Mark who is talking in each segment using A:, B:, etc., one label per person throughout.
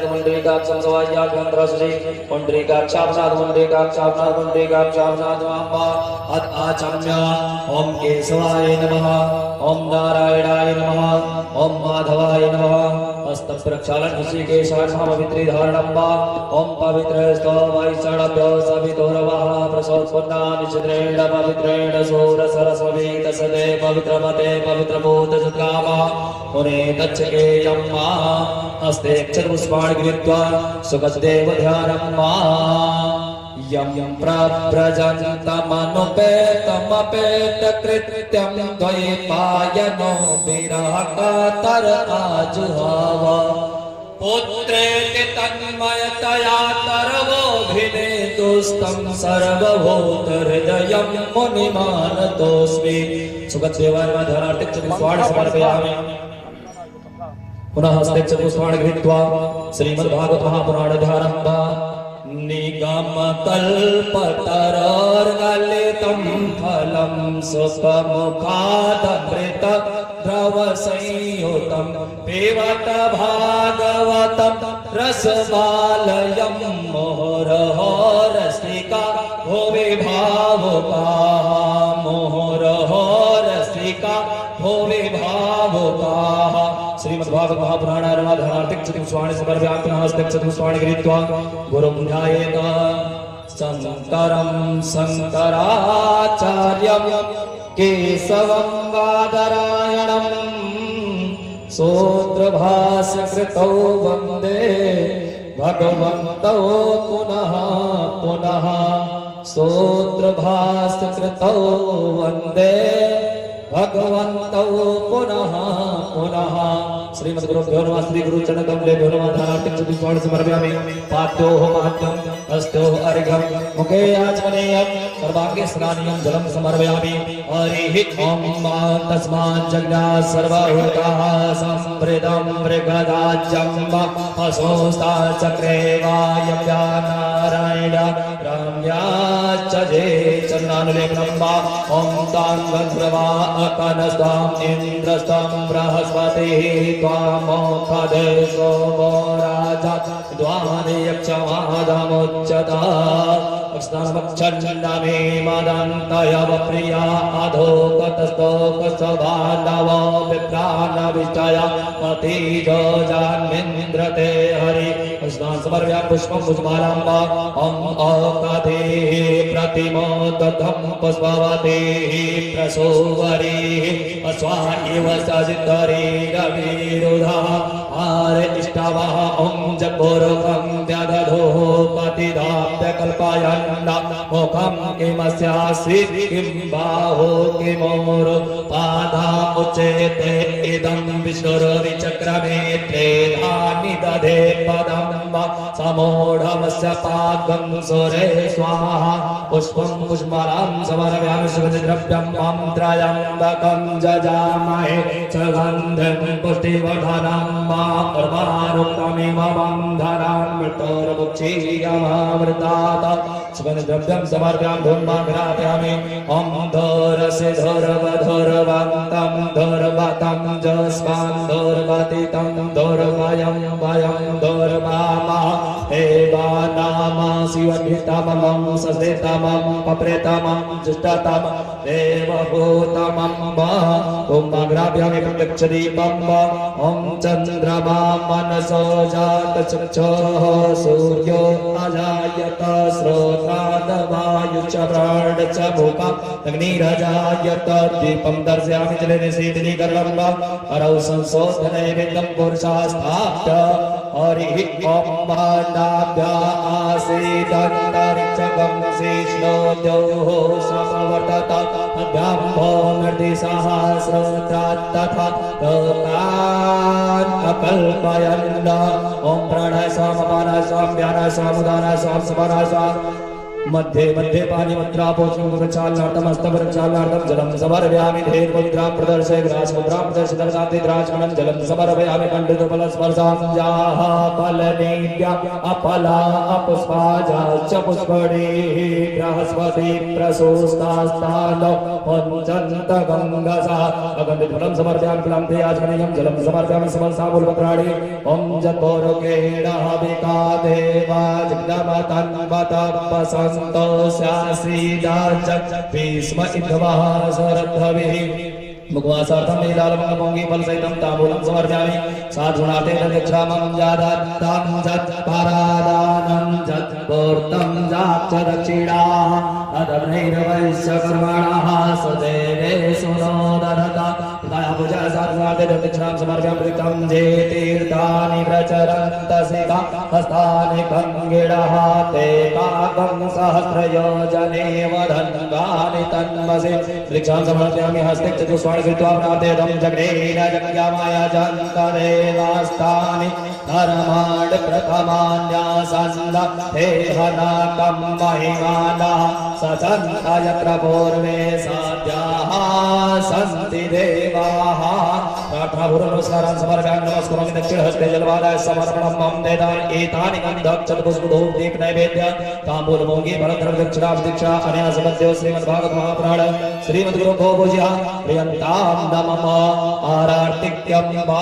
A: पुंडरीकाक्षं सवाह्याभ्यन्तरसुषे पुंडरीकाक्षाभनाथ पुंडरीकाक्षाभनाथ पुंडरीकाक्षाभनाथ अम्बा आचम्य ओम केशवाय नमः ओम नारायणाय नमः ओम माधवाय नमः हस्तप्रक्षालन ऋषिकेशाय नमः पवित्री धारणम्बा ओम पवित्रस्तवैषणभ्यो सवितुर्वः प्रसोत्पन्ना निचित्रेण पवित्रेण सूरसरस्वतीत सदे पवित्रमते पवित्रभूतसद्गामा मुने तच्छकेयम्मा हस्ते चतुष्पाणि गृहीत्वा सुखदेव ध्यानम्मा यं प्रव्रजन्तमनुपेतमपेतकृत्यं द्वैपायनो विराकातर आजुहाव पुत्रेति तन्मयतया तरवोऽभिनेतुस्तं सर्वभूतहृदयं मुनिमानतोऽस्मि सुखदेवाय नमः ध्यानार्थिं चतुष्पाणि समर्पयामि पुनः हस्ते चतुष्पाणि गृहीत्वा श्रीमद्भागवत महापुराण ध्यानम्बा निगमकल्पतरोर्गलितं फलं सुखमुखादमृत द्रवसंयुतं पिबत भागवतं रसबालयं मुहुरहो रसिका भुवि भावुकाः मुहुरहो रसिका भुवि भावुकाः श्रीमद्भागवत महापुराण ध्यानार्थिं चतुष्पाणि समर्पयामि पुनः हस्ते चतुष्पाणि गृहीत्वा गुरुं ध्यायेत शङ्करं शङ्कराचार्यं केशवं बादरायणं सूत्रभाष्यकृतौ वन्दे भगवन्तौ पुनः पुनः सूत्रभाष्यकृतौ वन्दे भगवन्तौ पुनः पुनः श्रीमद्गुरुभ्यो नमः श्री गुरुचरणकमलेभ्यो नमः ध्यानार्थिं चतुष्पाणि समर्पयामि पाद्योः महत्यं हस्तयोः अर्घ्यं मुखे आचमनीयं सर्वाङ्गे स्नानीयं जलं समर्पयामि हरिः ॐ तस्मात् जज्ञात् सर्वभूताः सम्प्रीतं मृगराज्यं हसोस्ताचक्रे वायव्या नारायण रम्याच्च जे चन्द्रानुलेपनं वा ॐ ताङ्गध्रवा अकनस्ताम् इन्द्रस्तं बृहस्पतिः त्वामोखदे सोमो राजा द्वारे यक्षमादमुच्यता स्नानमक्षन्नमे मदन्तयव प्रिया अधोकतस्तोकसभानव विप्राणविष्टय मतीजो जान्मिन्द्रते हरि स्नान समर्पयामि पुष्पं पुष्पमालां वा ॐ औकधेः प्रतिमोदधं पुष्पवतीः प्रसूवरीः अस्वा इव सजिद्धरी रविरुधा आर इष्टवः ॐ जम्बोरुकं व्यदधोः पतिदाप्यकल्पयन् मुखं किमस्यासीत् किं बाहो किमोरु पादा उच्यते इदं विष्णुर्विचक्रमे त्रेधानि दधे पदं समूढमस्य पादं सुरे स्वाहा पुष्पं पुष्पमालां समर्पयामि सुगन्धद्रव्यं मन्त्रयम्बकं जजामहे सुगन्धिं पुष्टिवर्धनं मारुक्तमिव बन्धनां मृतोर्मुक्षीयमामृतात् सुगन्धद्रव्यं समर्पयामि धूम्राग्रापयामि ॐ धोरसे धोरवधोरवन्तं धोरवतं जस्वान् धोरवतितं धोरवयं वयं धोरवामः देवानां शिवभितमं ससेतमं पप्रेतमं जुष्टतमं देवभूतमं वा ॐ अग्राभ्यामि प्रत्यक्षदीपं वा ॐ चन्द्रमा मनसो जातचक्षुः सूर्यो अजायत श्रोत्रादवायुश्च प्राण च मुखम् अग्निरजायत दीपं दर्शयामि जले निशीतलीकरणं वा हरौ संशोधने विन्दं पुरुषः स्थाप्य हरिः ॐ भाण्डाभ्या आसीदन्तरिक्षगं शिष्णोद्योः समवर्तत अभ्याम्भो निर्दिसहस्रोत्रात् तथा लोकान् अकल्पयन् ॐ प्राणाय स्वाम अपानाय स्वाम व्यानाय स्वाम उदानाय स्वाम समानाय स्वाम मध्ये मध्ये पाणिमुद्रा पोषणप्रक्षालनार्थम हस्तप्रक्षालनार्थम जलम समर्पयामि धेनुमुद्रां प्रदर्शय ग्रासमुद्रां प्रदर्शय दर्शातिद्राचमनं जलम समर्पयामि पंडितोपलस्पर्शाञ्जाः फलनेभ्य अपला अपुष्पाजाश्च पुष्पणे बृहस्पति प्रसूस्तास्तानो पञ्चन्त गङ्गसा अगन्धिफलं समर्पयामि फलं ते आचमनीयं जलं समर्पयामि समल्सामूलपत्राणि ॐ जतोरुकेण हविका देवा जिग्नमतन्वतपसं संतोषासीदाच भीष्म इन्द्वः सरद्धविः मुखवासार्थं लीलालमङ्गपोङ्गी फलसहितं ताम्बूलं समर्पयामि साधुनाथे दक्षामं जादत्तं जत्परादानं जत्पूर्तं जाच्च दक्षिणाः अदभैरवैश्च कर्मणः सदेवे सुनो दधता पूजा साधुनाथे दक्षिणां समर्पयामि प्रदीप्तं जे तीर्थानि प्रचरन्तसिका हस्तानि भङ्गिणः ते काकं सहस्रयोजने वदन्गानि तन्मसि दीक्षां समर्पयामि हस्ते चतुष्वाणि कृत्वा प्रार्थयतं जगदेन जगयामाया जन्तदेवास्तानि धर्माणि प्रथमान्यासन्न ते हनाकं महिमानः सचन्त यत्र पूर्वे साध्याः सन्ति देवाः प्रार्थनापूर्वनमस्कारान् समर्पयामि नमस्कुरामि दक्षिणहस्ते जलवादाय समर्पणं मम देदानि एतानि गन्धक्षतपुष्पधूपदीप नैवेद्य ताम्बूलमोङ्गी फलद्रव्य दक्षिणा दीक्षा अनया समद्यो श्रीमद्भागवत महापुराण श्रीमद्गुरुभ्यो पूज्यः प्रियन्तां नमः आरार्तिक्यं वा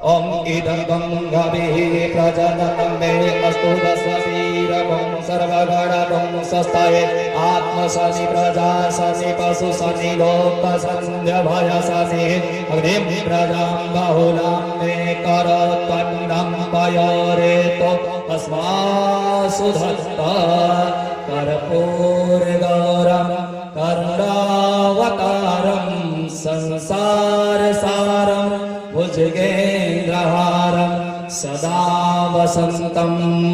A: ॐ इदं गङ्गाभिः प्रजननं मे अस्तु दशवीरवं सर्वगणवं सस्ताये आत्मसनि प्रजासनि पशुसनि लोकसन्ध्यभयसनि अग्निं प्रजां बहुलां मे करत्वन्नं वयोरेतो अस्मासु धत्त कर्पूरगौरं करुणावतारं संसारसारं भुजगेन्द्रहारं सदा वसन्तं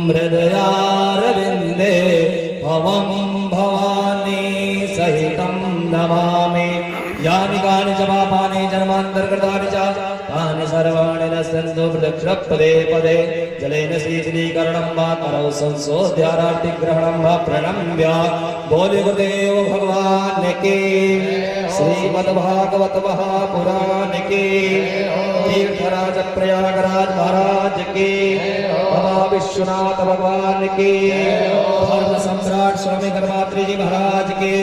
A: हृदयारविन्दे भवं भवानी सहितं नमामि यानि कानि च पापानि जन्मान्तर्गतानि च तानि सर्वाणि नश्यन्तु प्रदक्षिणपदे पदे जलेन शीतलीकरणं वा करौ संशोध्यारार्तिग्रहणं वा प्रणम्य बोले गुरुदेव भगवान की श्रीमद्भागवत महापुराण की तीर्थराज प्रयागराज महाराज की बाबा विश्वनाथ भगवान की धर्म सम्राट स्वामी कर्मात्री जी महाराज की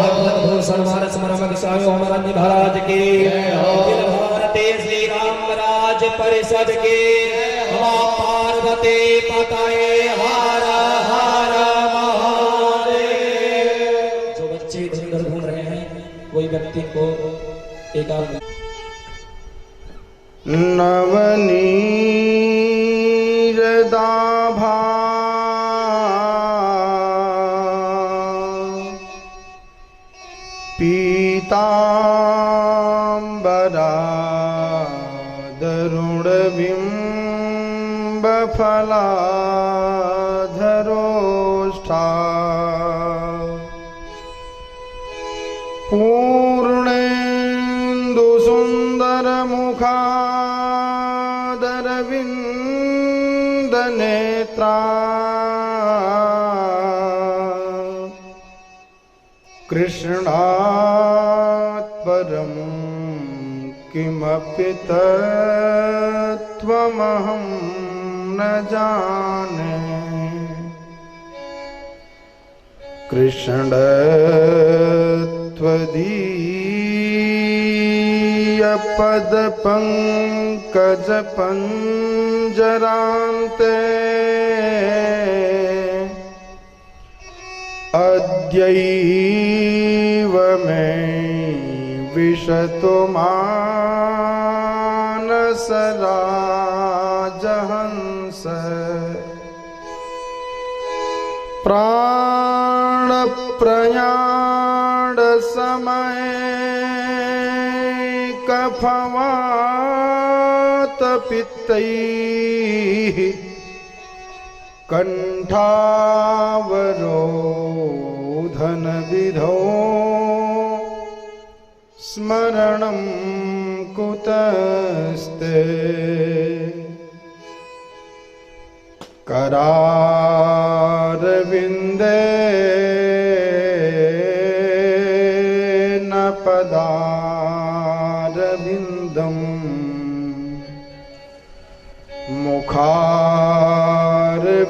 A: भगवत भूषण मानस मरमक स्वामी ओमरंजी महाराज की अखिल भारतीय श्री राम राज परिषद की बाबा पार्वती पतये हर हर महादेव। जो बच्चे इधर घूम रहे हैं कोई व्यक्ति को एकाग्र
B: नवनीरदाभा पीताम्बरा दरुणबिम्बफलाधरोष्ठा पूर्णेन्दु सुन्दरमुखादरविन्दनेत्रा कृष्णात् परं किमपि तत्त्वमहं न जाने कृष्ण त्वदीयपदपङ्कजपञ्जरान्ते अद्यैव मे विशतु मानसराजहंस प्राणप्रयाण समये कफवातपित्तैः कण्ठावरोधनविधौ स्मरणं कुतस्ते करारविन्द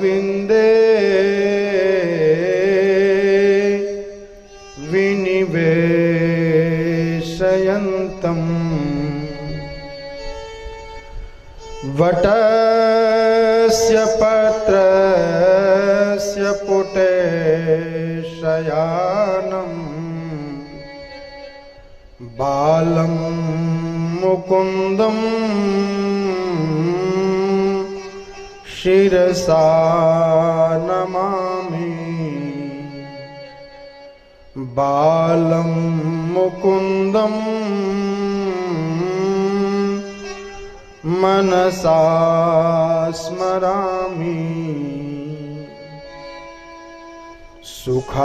B: गोविन्दे विनिवेशयन्तम् वटस्य पत्रस्य पुटे शयानम् बालं मुकुन्दं शिरसा नमामि बालं मुकुन्दं मनसा स्मरामि सुखावसाने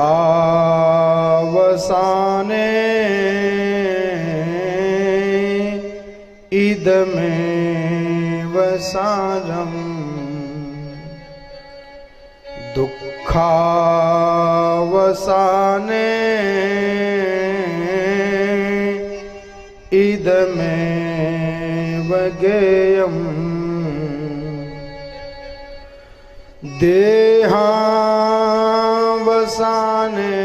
B: इदमेव सारम् दुःखावसाने इदमेव गेयम् देहावसाने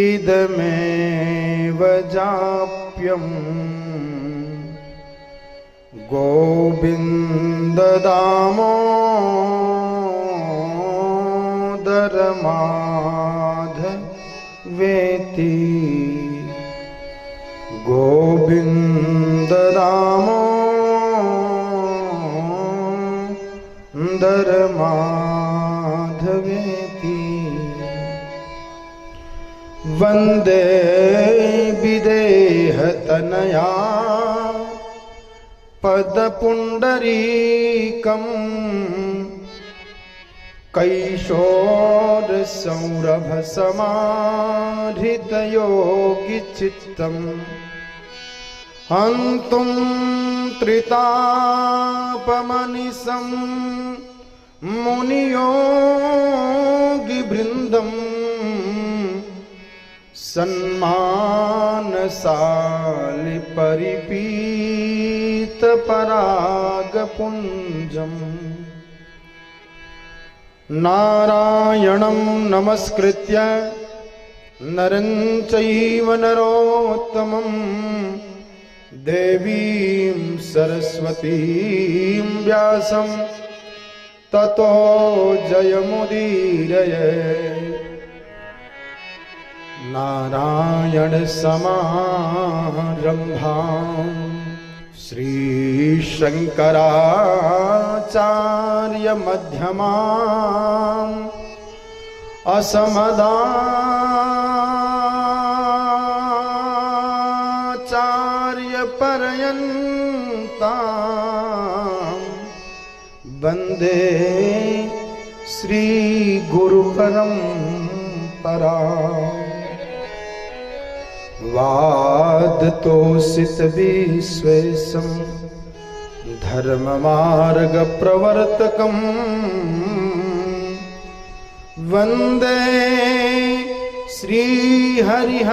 B: इदमेव जाप्यम् गोविन्द दामोदर माधवेति गोविन्द दामोदर माधवेति वन्दे विदेहतनया पदपुण्डरीकम् कैशोरसंरभसमाहृतयोगिचित्तम् हन्तुं त्रितापमनिशं मुनियोगिवृन्दम् सन्मानशालि परिपीत परागपुञ्जम् नारायणं नमस्कृत्य नरं चैव नरोत्तमं देवीं सरस्वतीं व्यासं ततो जयमुदीरये नारायण समारंभां श्रीशंकराचार्य मध्यमाम् असमदाचार्य पर्यन्तां वन्दे श्री गुरु परम्पराम् वादतोषित विश्वेशं धर्ममार्गप्रवर्तकं वन्दे श्रीहरिहरानन्दं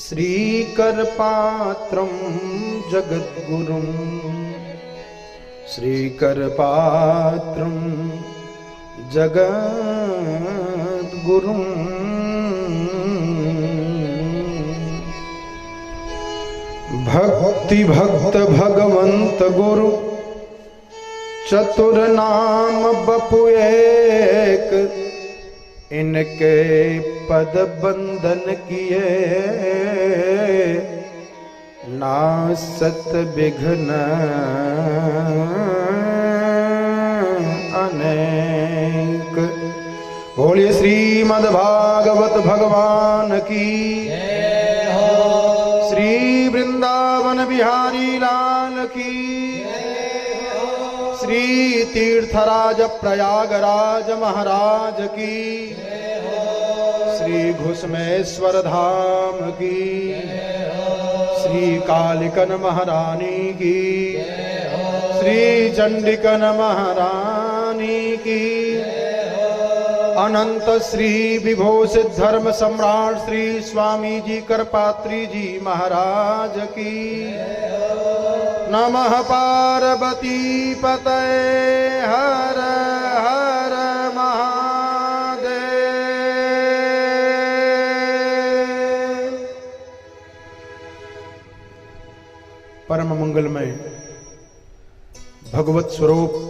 B: श्रीकरपात्रं जगद्गुरुं श्रीकरपात्रं जगद्गुरुं भक्ति भक्त भगवंत गुरु चतुर नाम बपु एक इनके पद बंधन किए नासत विघ्न अनेक। बोलिए श्रीमद्भागवत भगवान की, श्री वृंदावन बिहारी लाल की, श्री तीर्थराज प्रयागराज महाराज की, श्री घुसमेश्वर धाम की, श्री कालिकन महारानी की, श्री चंडिकन महारानी की। अनंत श्री विभो सिद्धर्म सम्राट श्री स्वामी जी करपात्री जी महाराज की। नमः पार्वती पतये हर हर महादेव। परम मंगलमय भगवत स्वरूप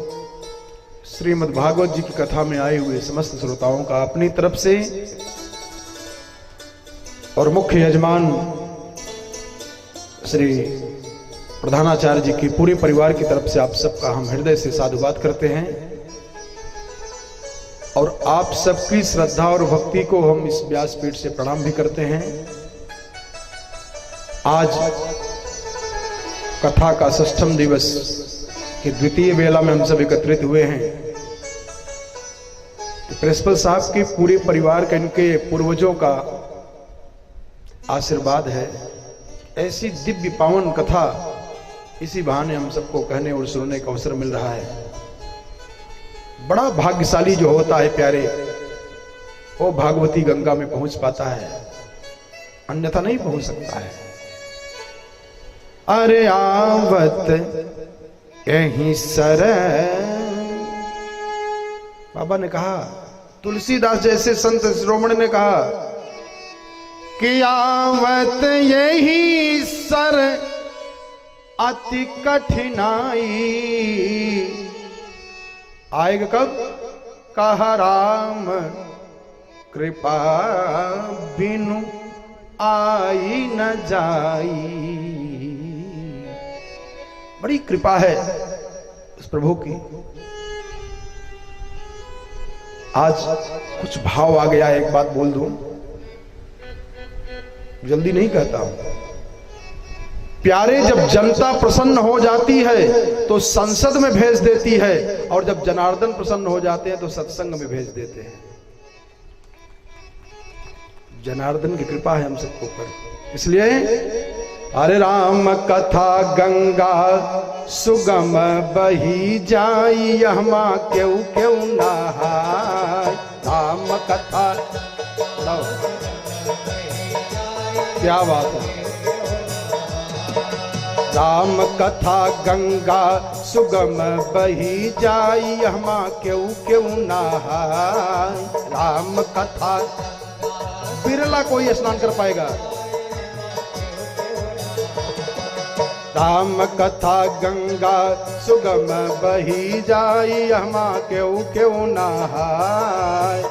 B: श्रीमद् भागवत जी की कथा में आए हुए समस्त श्रोताओं का अपनी तरफ से और मुख्य यजमान श्री प्रधानाचार्य जी की पूरे परिवार की तरफ से आप सबका हम हृदय से साधुवाद करते हैं और आप सबकी श्रद्धा और भक्ति को हम इस व्यासपीठ से प्रणाम भी करते हैं। आज कथा का षष्ठम दिवस की द्वितीय वेला में हम सब एकत्रित हुए हैं। प्रिंसिपल साहब के पूरे परिवार का, इनके पूर्वजों का आशीर्वाद है। ऐसी दिव्य पावन कथा इसी बहाने हम सबको कहने और सुनने का अवसर मिल रहा है। बड़ा भाग्यशाली जो होता है प्यारे, वो भागवती गंगा में पहुंच पाता है, अन्यथा नहीं पहुंच सकता है। अरे आवत यहीं सर, बाबा ने कहा, तुलसीदास जैसे संत शिरोमणि ने कहा कि आवत यही सर अति कठिनाई। आएगा कब? कहा राम कृपा बिनु आई न जाई। बड़ी कृपा है उस प्रभु की। आज कुछ भाव आ गया, एक बात बोल दूं, जल्दी नहीं कहता हूं। प्यारे, जब जनता प्रसन्न हो जाती है तो संसद में भेज देती है, और जब जनार्दन प्रसन्न हो जाते हैं तो सत्संग में भेज देते हैं। जनार्दन की कृपा है हम सबको पर। इसलिए अरे राम कथा गंगा सुगम बही जाई, हमा क्यों क्यों नहाय। राम कथा, क्या बात है। राम कथा गंगा सुगम बही जाई, हमा क्यों क्यों नहाय। राम कथा, बिरला कोई स्नान कर पाएगा। राम कथा गंगा सुगम बही जाई, हमा क्यों क्यों नहाय।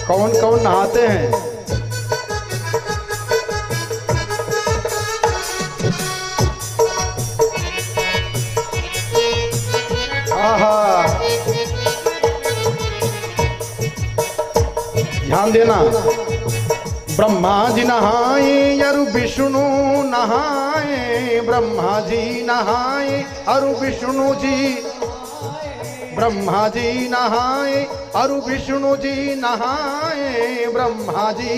B: कौन कौन नहाते हैं? आहा, ध्यान देना। ब्रह्मा जी नहाए अरु विष्णु नहाए, ब्रह्मा जी नहाए अरु विष्णु जी। ब्रह्मा जी नहाए अरु विष्णु जी नहाए, ब्रह्मा जी।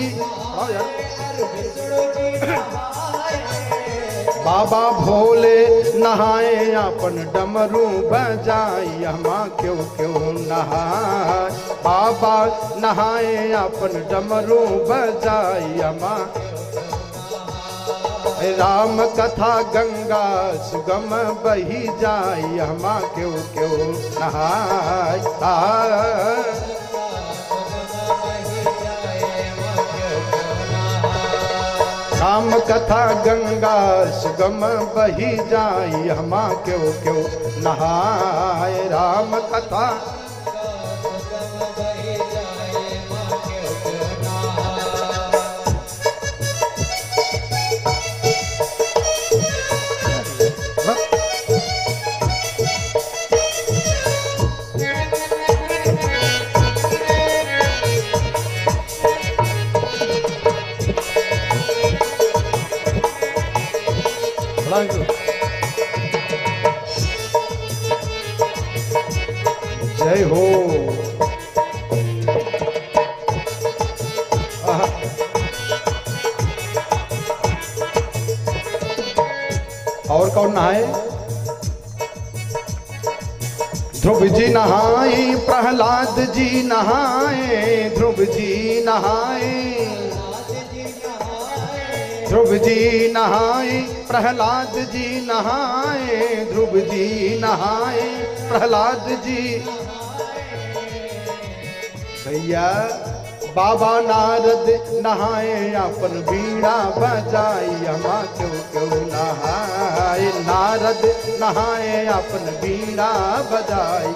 B: बाबा भोले नहाए अपन डमरू बजाई, हमा क्यों क्यों नहाए। बाबा नहाए अपन डमरू बजाई, हमा। राम कथा गंगा सुगम बही जाई, हमा क्यों क्यों नहाय। राम कथा गंगा सुगम बही जाई, हमा क्यों क्यों नहाय। राम कथा कौन नहाए? ध्रुव जी नहाए, प्रहलाद जी नहाए, ध्रुव जी नहाए, ध्रुव जी नहाए, प्रहलाद जी नहाए, ध्रुव जी नहाए, प्रहलाद जी। भैया बाबा नारद नहाए, अपन बीड़ा बजाई, हमा क्यों क्यों नहाए? नारद नहाए, अपन बीड़ा बजाई।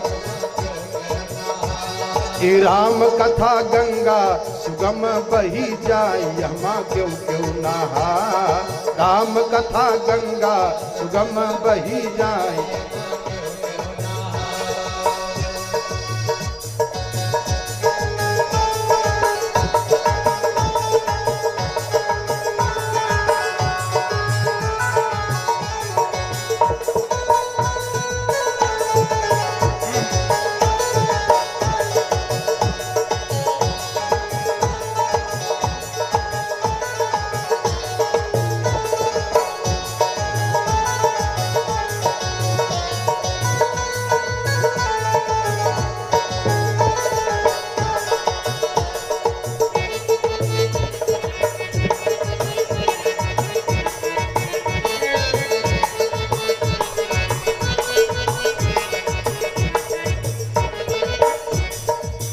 B: ये राम कथा गंगा सुगम बही जाई, हमा क्यों क्यों नहाए? राम कथा गंगा सुगम बही जाई।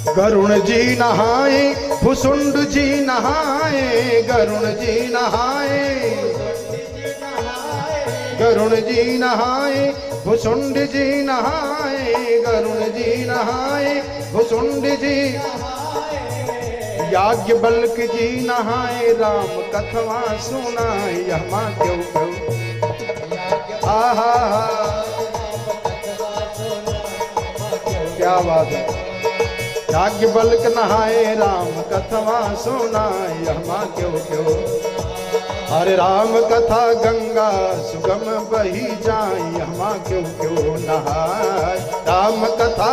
B: गरुण जी नहाए, भुसुंड जी नहाए, गरुण जी नहाए, गरुण जी नहाए, भुसुंड जी नहाए, गरुण जी नहाए, भुसुंड जी। याज्ञवल्क्य जी नहाए, राम कथवा सुनाए, हमा क्यों क्यों। आहा क्या बात है। याज्ञवल्क नहाए, राम कथवा सुनाए, हमा क्यों क्यों। हरे राम कथा गंगा सुगम बही जाए, हमा क्यों क्यों नहाए। राम कथा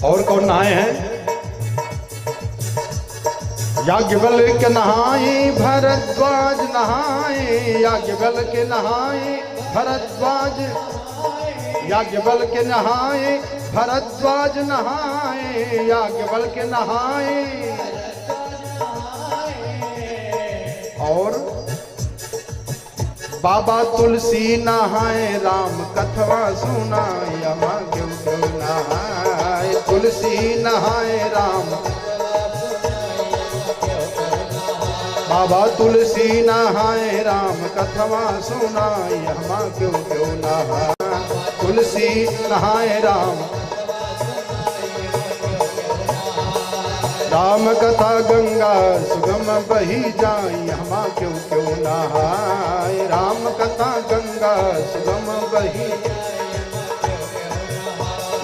B: और कौन नहाए हैं? याज्ञवल्क नहाए, भरद्वाज नहाए, याज्ञवल्क नहाए, भरद्वाज। याज्ञवल्क नहाए, भरद्वाज नहाए, याज्ञवल्क नहाए। और बाबा तुलसी नहाए, राम कथवा सुनाए, हमा क्यों क्यों नहाए। तुलसी नहाए, राम बाबा तुलसी नहाए, राम कथवा सुनाए, हमा क्यों क्यों नहाए। तुलसी नहाए, राम राम कथा गंगा सुगम बही जाई, हमा क्यों क्यों नहाए। राम कथा गंगा सुगम बही,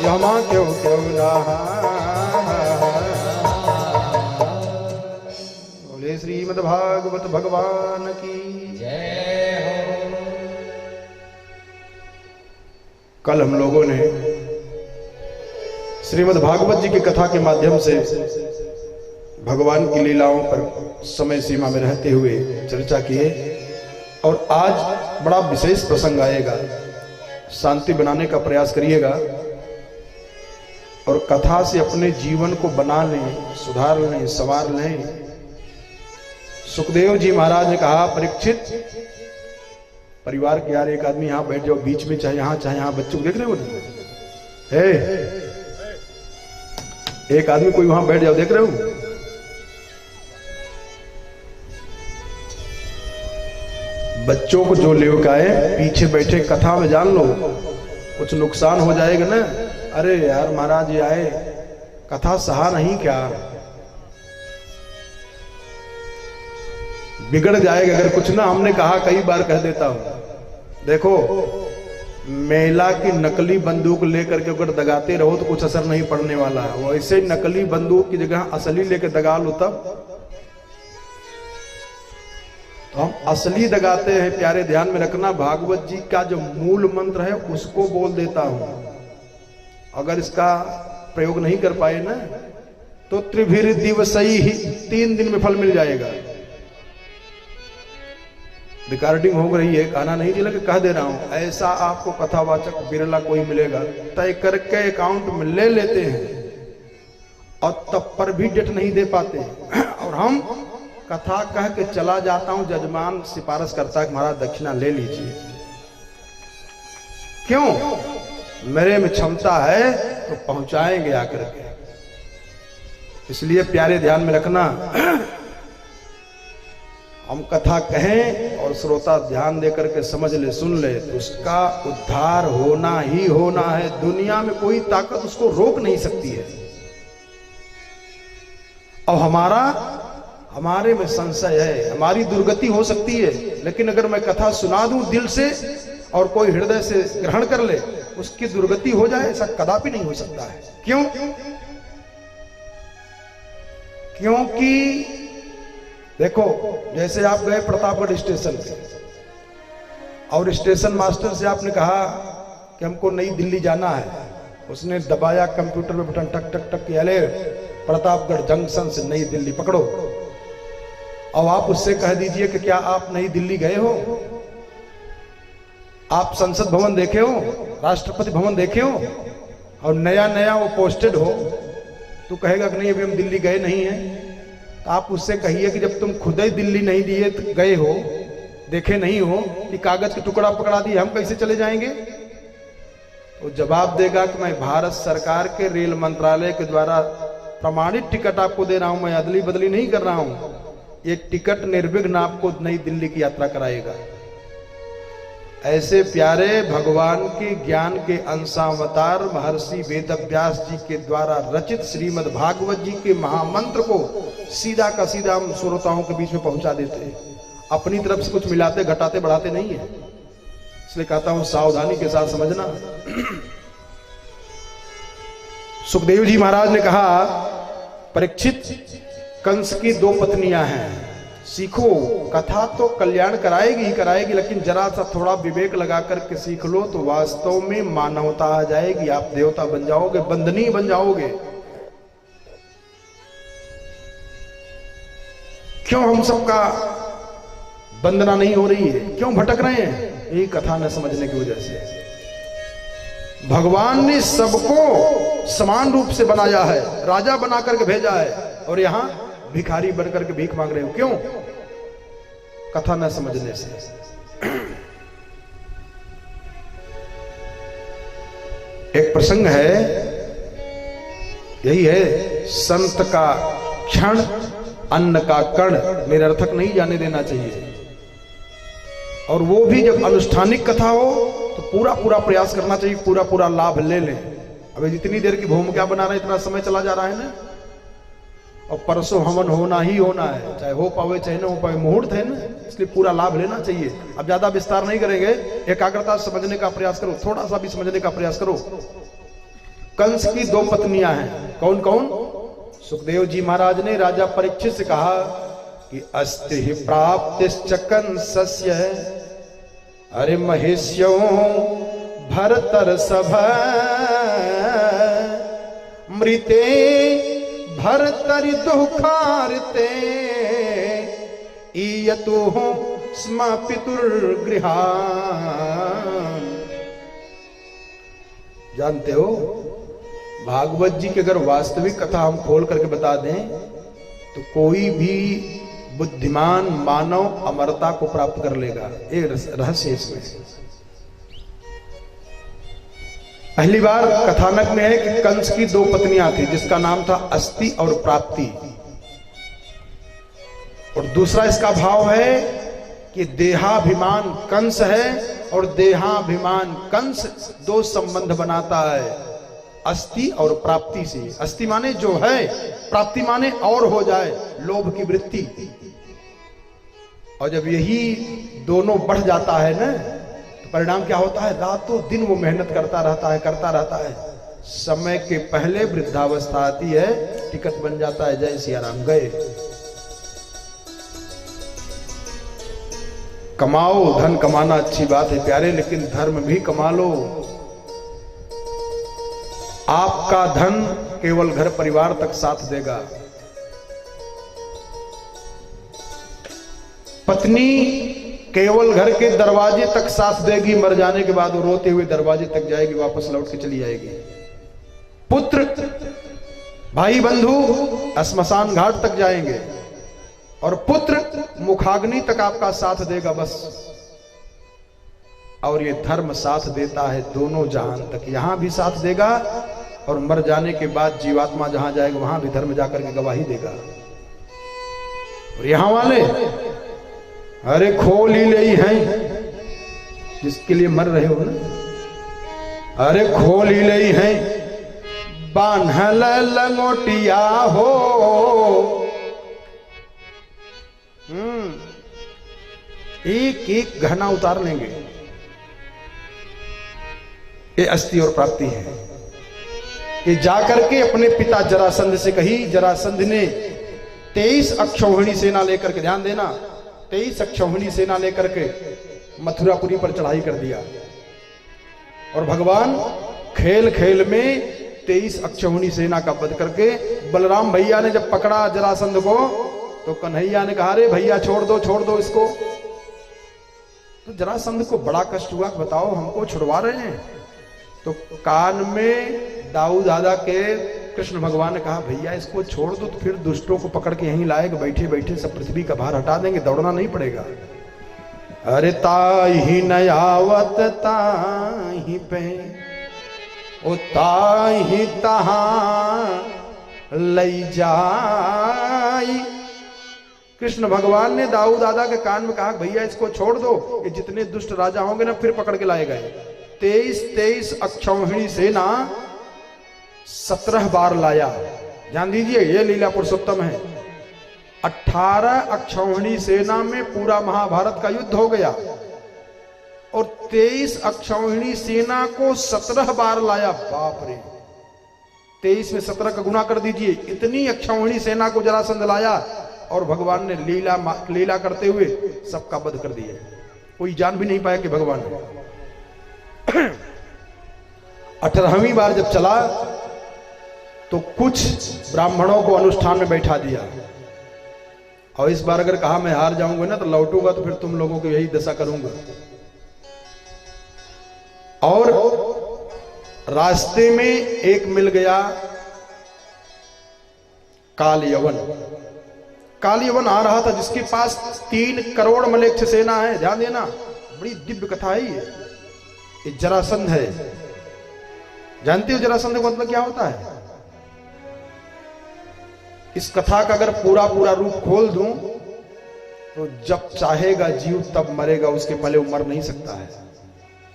B: हमा क्यों क्यों नहाए। बोले श्रीमद् भागवत भगवान की
A: जय हो।
B: कल हम लोगों ने श्रीमद् भागवत जी की कथा के माध्यम से भगवान की लीलाओं पर समय सीमा में रहते हुए चर्चा किए, और आज बड़ा विशेष प्रसंग आएगा। शांति बनाने का प्रयास करिएगा और कथा से अपने जीवन को बना लें, सुधार लें, संवार लें। सुखदेव जी महाराज ने कहा, परीक्षित परिवार के यार एक आदमी यहां बैठ जाओ बीच में, चाहे यहां बच्चों को देख रहे हो ना, एक आदमी कोई वहां बैठ जाओ, देख रहे हो। बच्चों को जो लेकर आए पीछे बैठे, कथा में जान लो कुछ नुकसान हो जाएगा ना, अरे यार महाराज ये आए, कथा सहा नहीं क्या, बिगड़ जाएगा अगर कुछ ना। हमने कहा, कई बार कह देता हूं, देखो मेला की नकली बंदूक लेकर के अगर दगाते रहो तो कुछ असर नहीं पड़ने वाला है। वैसे नकली बंदूक की जगह असली लेकर दगा लो तब तो हम असली दगाते हैं। प्यारे ध्यान में रखना, भागवत जी का जो मूल मंत्र है उसको बोल देता हूं, अगर इसका प्रयोग नहीं कर पाए ना तो त्रिभिर दिवसई ही 3 दिन में फल मिल जाएगा। रिकॉर्डिंग हो रही है, कहना नहीं चला कि कह दे रहा हूं, ऐसा आपको कथावाचक बिरला कोई मिलेगा। तय करके अकाउंट में ले लेते हैं और तब पर भी डेट नहीं दे पाते। और हम कथा कह के चला जाता हूं, जजमान सिफारिश करता है कि महाराज दक्षिणा ले लीजिए। क्यों? मेरे में क्षमता है तो पहुंचाएंगे आकर के। इसलिए प्यारे ध्यान में रखना, हम कथा कहें और श्रोता ध्यान देकर के समझ ले, सुन ले, तो उसका उद्धार होना ही होना है। दुनिया में कोई ताकत उसको रोक नहीं सकती है। और हमारे में संशय है, हमारी दुर्गति हो सकती है, लेकिन अगर मैं कथा सुना दूं दिल से और कोई हृदय से ग्रहण कर ले, उसकी दुर्गति हो जाए, ऐसा कदापि नहीं हो सकता है। क्यों? क्योंकि देखो, जैसे आप गए प्रतापगढ़ स्टेशन पे और स्टेशन मास्टर से आपने कहा कि हमको नई दिल्ली जाना है, उसने दबाया कंप्यूटर में बटन, टक टक टक किया, ले प्रतापगढ़ जंक्शन से नई दिल्ली पकड़ो। और आप उससे कह दीजिए कि क्या आप नई दिल्ली गए हो, आप संसद भवन देखे हो, राष्ट्रपति भवन देखे हो, और नया नया वो पोस्टेड हो, तो कहेगा कि नहीं अभी हम दिल्ली गए नहीं हैं। तो आप उससे कहिए कि जब तुम खुद ही दिल्ली नहीं दिए गए हो, देखे नहीं हो, कि कागज के टुकड़ा पकड़ा दिए, हम कैसे चले जाएंगे? तो जवाब देगा कि मैं भारत सरकार के रेल मंत्रालय के द्वारा प्रमाणित टिकट आपको दे रहा हूं, मैं अदली बदली नहीं कर रहा हूं। एक टिकट निर्विघ्न आपको नई दिल्ली की यात्रा कराएगा। ऐसे प्यारे भगवान के ज्ञान के अंशावतार महर्षि वेदव्यास जी के द्वारा रचित श्रीमद् भागवत जी के महामंत्र को सीधा का सीधा हम श्रोताओं के बीच में पहुंचा देते हैं। अपनी तरफ से कुछ मिलाते घटाते बढ़ाते नहीं है। इसलिए कहता हूं सावधानी के साथ समझना। सुखदेव जी महाराज ने कहा, परीक्षित, कंस की 2 पत्नियां हैं, सीखो। कथा तो कल्याण कराएगी ही कराएगी, लेकिन जरा सा थोड़ा विवेक लगा करके सीख लो तो वास्तव में मानवता आ जाएगी, आप देवता बन जाओगे, बंदनी बन जाओगे। क्यों हम सबका वंदना नहीं हो रही है, क्यों भटक रहे हैं? यही कथा न समझने की वजह से। भगवान ने सबको समान रूप से बनाया है, राजा बना करके भेजा है, और यहां भिखारी बनकर के भीख मांग रहे हो। क्यों? कथा न समझने से। एक प्रसंग है, यही है, संत का क्षण अन्न का कण निरर्थक नहीं जाने देना चाहिए। और वो भी जब अनुष्ठानिक कथा हो तो पूरा पूरा प्रयास करना चाहिए, पूरा पूरा लाभ ले लें। अभी जितनी देर की भूमिका बना रहे, इतना समय चला जा रहा है ना, और परसों हवन होना ही होना है, चाहे हो पावे चाहे न हो पावे, मुहूर्त है ना, इसलिए पूरा लाभ लेना चाहिए। अब ज्यादा विस्तार नहीं करेंगे, एकाग्रता समझने का प्रयास करो, थोड़ा सा भी समझने का प्रयास करो। कंस की 2 पत्नियां हैं, कौन कौन? सुखदेव जी महाराज ने राजा परीक्षित से कहा कि अस्ति ही प्राप्तिश्च कंसस्य, अरे महेश्यो भरतर सभा मृते भरतरि दुःखार्ते ईयतु स्म पितुर्गृहान्। जानते हो, भागवत जी की अगर वास्तविक कथा हम खोल करके बता दें तो कोई भी बुद्धिमान मानव अमरता को प्राप्त कर लेगा। एक रहस्य इसमें। पहली बार कथानक में है कि कंस की 2 पत्नियां थी, जिसका नाम था अस्ति और प्राप्ति। और दूसरा इसका भाव है कि देहाभिमान कंस है और देहाभिमान कंस दो संबंध बनाता है, अस्थि और प्राप्ति से। अस्थि माने जो है, प्राप्ति माने और हो जाए, लोभ की वृत्ति। और जब यही दोनों बढ़ जाता है ना, तो परिणाम क्या होता है? रातों दिन वो मेहनत करता रहता है। समय के पहले वृद्धावस्था आती है, टिकट बन जाता है, जय सिया राम, गए। कमाओ, धन कमाना अच्छी बात है प्यारे, लेकिन धर्म भी कमा लो। आपका धन केवल घर परिवार तक साथ देगा। पत्नी केवल घर के दरवाजे तक साथ देगी, मर जाने के बाद वो रोते हुए दरवाजे तक जाएगी, वापस लौट के चली जाएगी। पुत्र, भाई बंधु श्मशान घाट तक जाएंगे, और पुत्र मुखाग्नि तक आपका साथ देगा बस। और ये धर्म साथ देता है दोनों जहान तक, यहां भी साथ देगा और मर जाने के बाद जीवात्मा जहां जाएगा वहां भी धर्म जाकर के गवाही देगा। और यहां वाले अरे खोल ही ले हैं, जिसके लिए मर रहे हो ना, अरे खोल ही ले हैं, बान्हल लंगोटिया हो। एक एक घना उतार लेंगे। ये अस्थि और प्राप्ति है। ये जाकर के अपने पिता जरासंध से कही। जरासंध ने 23 अक्षौहिणी सेना लेकर के, ध्यान देना, 23 अक्षौहिणी सेना लेकर के मथुरापुरी पर चढ़ाई कर दिया। और भगवान खेल खेल में 23 अक्षौहिणी सेना का वध करके, बलराम भैया ने जब पकड़ा जरासंध को, तो कन्हैया ने कहा, रे भैया छोड़ दो इसको। तो जरासंध को बड़ा कष्ट हुआ, बताओ हमको छुड़वा रहे हैं। तो कान में दाऊ दादा के कृष्ण भगवान ने कहा, भैया इसको छोड़ दो, तो फिर दुष्टों को पकड़ के यहीं लाएगा, बैठे बैठे सब पृथ्वी का भार हटा देंगे, दौड़ना नहीं पड़ेगा। अरे ताही नयावत ताही पे ओ ताही तहां लई जाई। कृष्ण भगवान ने दाऊ दादा के कान में कहा, भैया इसको छोड़ दो, ये जितने दुष्ट राजा होंगे ना फिर पकड़ के लाए गए। 23 अक्षौहिणी सेना 17 बार लाया। ध्यान दीजिए, ये लीला पुरुषोत्तम है। 18 अक्षौहिणी सेना में पूरा महाभारत का युद्ध हो गया, और 23 अक्षौहिणी सेना को 17 बार लाया। बाप रे, 23 में 17 का गुना कर दीजिए, इतनी अक्षौहिणी सेना को जरासंध लाया, और भगवान ने लीला करते हुए सबका वध कर दिया। कोई जान भी नहीं पाया कि भगवान ने। 18वीं बार जब चला तो कुछ ब्राह्मणों को अनुष्ठान में बैठा दिया, और इस बार अगर कहा मैं हार जाऊंगा ना तो लौटूंगा, तो फिर तुम लोगों की यही दशा करूंगा। और रास्ते में एक मिल गया काल यवन। काल यवन आ रहा था, जिसके पास 3 करोड़ मलेच्छ सेना है। ध्यान देना, बड़ी दिव्य कथा है ये जरासंध है। जानते हो जरासंध का मतलब क्या होता है? इस कथा का अगर पूरा रूप खोल दूं तो जब चाहेगा जीव तब मरेगा, उसके पहले वो मर नहीं सकता है।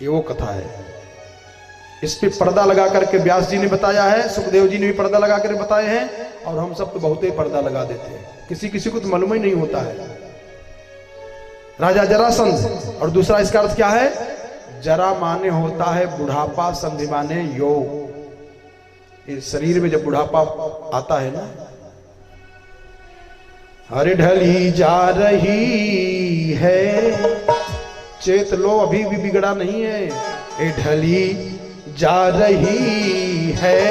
B: ये वो कथा है। इस पे पर्दा लगा करके व्यास जी ने बताया है, सुखदेव जी ने भी पर्दा लगा कर बताए हैं, और हम सब तो बहुत ही पर्दा लगा देते हैं। किसी को तो मालूम ही नहीं होता है। राजा जरासंध, और दूसरा इसका अर्थ क्या है? जरा माने होता है बुढ़ापा, संधि माने योग। इस शरीर में जब बुढ़ापा आता है ना, हरे ढली जा रही है, चेत लो, अभी भी बिगड़ा नहीं है। ए ढली जा रही है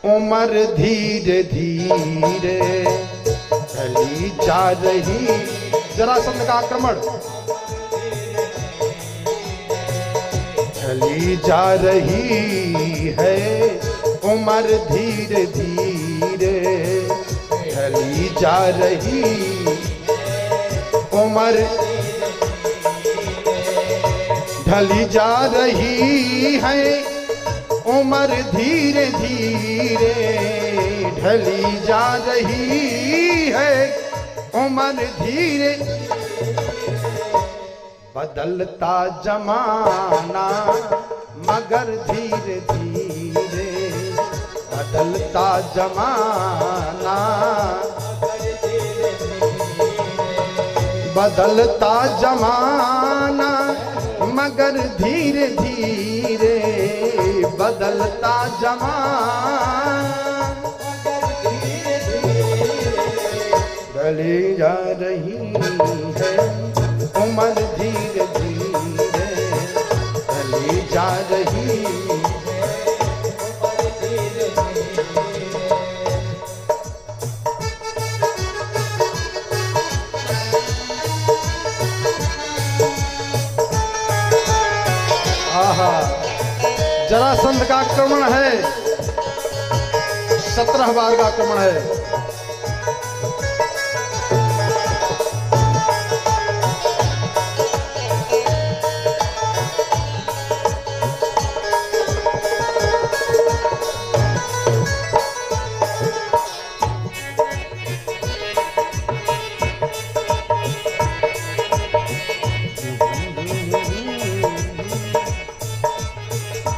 B: उम्र धीरे धीरे, ढली जा रही। जरासंध का आक्रमण, ढली जा रही है उम्र धीरे धीरे, ढली जा रही उम्र, ढली जा रही है उम्र धीरे धीरे, ढली जा रही है उम्र धीरे। बदलता जमाना मगर धीरे धीरे, बदलता जमाना, बदलता जमाना मगर धीरे धीरे, बदलता जमाना चली जा रही है उम्र धीरे धीरे, चली जा रही है। आहा, जरासंध का आक्रमण है, 17 बार का आक्रमण है।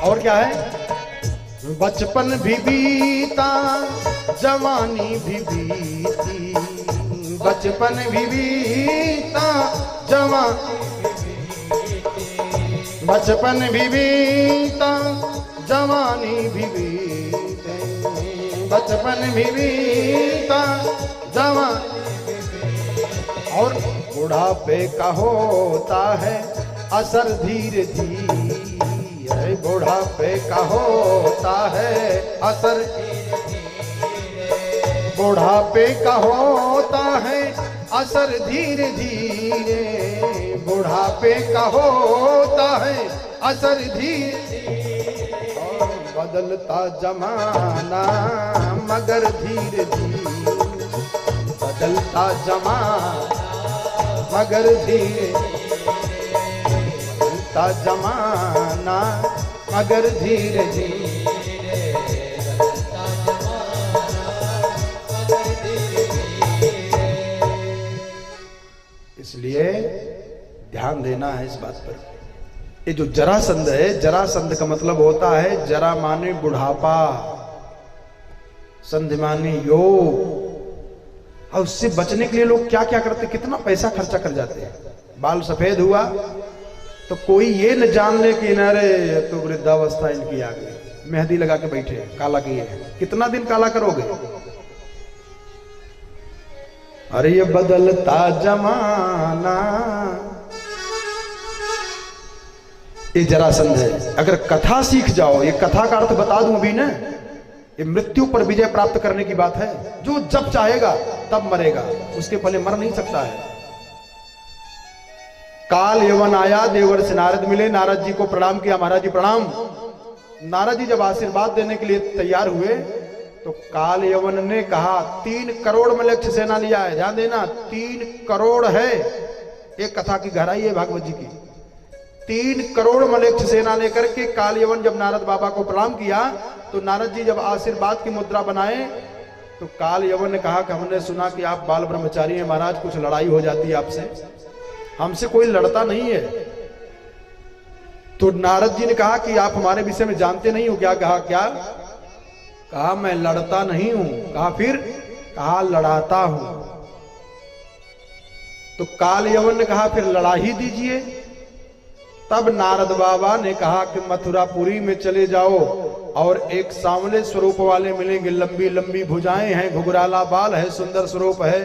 B: और क्या है? बचपन भी बीता जवानी भी बीती, बचपन भी बीता बचपन भी बीता जवानी भी बीते, बचपन भी बीता जवानी, और बुढ़ापे का होता है असर धीरे धीरे, बुढ़ापे का होता है असर, बुढ़ापे का होता है असर धीरे धीरे, बुढ़ापे का होता है असर धीरे, बदलता जमाना मगर धीरे धीरे, बदलता जमाना मगर धीरे, बदलता जमाना मगर धीरे धीरे, इसलिए ध्यान देना है इस बात पर। ये जो जरासंध है, जरासंध का मतलब होता है जरा माने बुढ़ापा, संधि माने योग। और उससे बचने के लिए लोग क्या क्या करते, कितना पैसा खर्चा कर जाते हैं। बाल सफेद हुआ तो कोई ये न जान ले कि नारे तो वृद्धावस्था इनकी आ गई, मेहंदी लगा के बैठे काला किए, कितना दिन काला करोगे? अरे ये बदलता जमाना, ये जरासंध है। अगर कथा सीख जाओ, ये कथा का अर्थ बता दूं अभी ना, ये मृत्यु पर विजय प्राप्त करने की बात है। जो जब चाहेगा तब मरेगा, उसके पहले मर नहीं सकता है। काल यवन आया, देवर्षि नारद मिले, नारद जी को प्रणाम किया, महाराज जी प्रणाम। नारद जी जब आशीर्वाद देने के लिए तैयार हुए तो काल यवन ने कहा 3 करोड़ मलेच्छ सेना लिया है। ध्यान देना, 3 करोड़ है, एक कथा की गहराई है भागवत जी की। 3 करोड़ मलेच्छ सेना लेकर के काल यवन जब नारद बाबा को प्रणाम किया तो नारद जी जब आशीर्वाद की मुद्रा बनाए तो काल यवन ने कहा कि हमने सुना कि आप बाल ब्रह्मचारी हैं महाराज, कुछ लड़ाई हो जाती है आपसे। हमसे कोई लड़ता नहीं है। तो नारद जी ने कहा कि आप हमारे विषय में जानते नहीं हो क्या? कहा क्या? कहा मैं लड़ता नहीं हूं। कहा फिर? कहा लड़ाता हूं। तो काल यवन ने कहा फिर लड़ा ही दीजिए। तब नारद बाबा ने कहा कि मथुरापुरी में चले जाओ और एक सांवले स्वरूप वाले मिलेंगे, लंबी लंबी भुजाएं हैं, घुघराला बाल है, सुंदर स्वरूप है,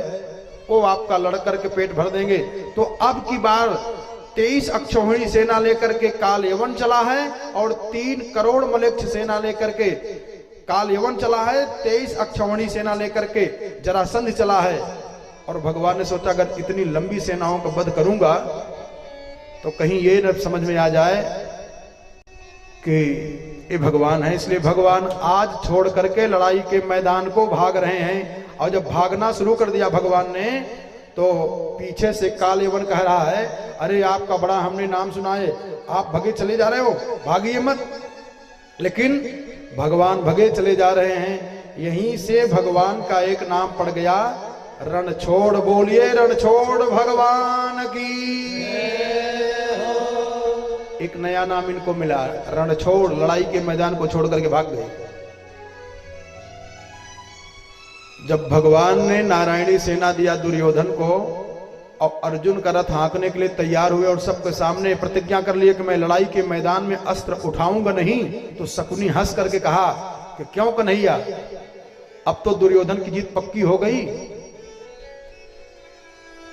B: वो आपका लड़ करके पेट भर देंगे। तो अब की बार 23 अक्षौहिणी सेना लेकर के काल यवन चला है और 3 करोड़ मलेच्छ सेना लेकर के काल यवन चला है, 23 अक्षौहिणी सेना लेकर के जरासंध चला है। और भगवान ने सोचा अगर इतनी लंबी सेनाओं का वध करूंगा तो कहीं ये न समझ में आ जाए कि ये भगवान है। इसलिए भगवान आज छोड़ करके लड़ाई के मैदान को भाग रहे हैं। और जब भागना शुरू कर दिया भगवान ने तो पीछे से काल यवन कह रहा है अरे आपका बड़ा हमने नाम सुना है, आप भगे चले जा रहे हो, भागिए मत। लेकिन भगवान भगे चले जा रहे हैं। यहीं से भगवान का एक नाम पड़ गया, रणछोड़। बोलिए रणछोड़ भगवान की। एक नया नाम इनको मिला, रणछोड़। लड़ाई के मैदान को छोड़ करके भाग गए। जब भगवान ने नारायणी सेना दिया दुर्योधन को और अर्जुन का रथ हाँकने के लिए तैयार हुए और सबके सामने प्रतिज्ञा कर लिए कि मैं लड़ाई के मैदान में अस्त्र उठाऊंगा नहीं, तो शकुनी हंस करके कहा कि क्यों कन्हैया, अब तो दुर्योधन की जीत पक्की हो गई।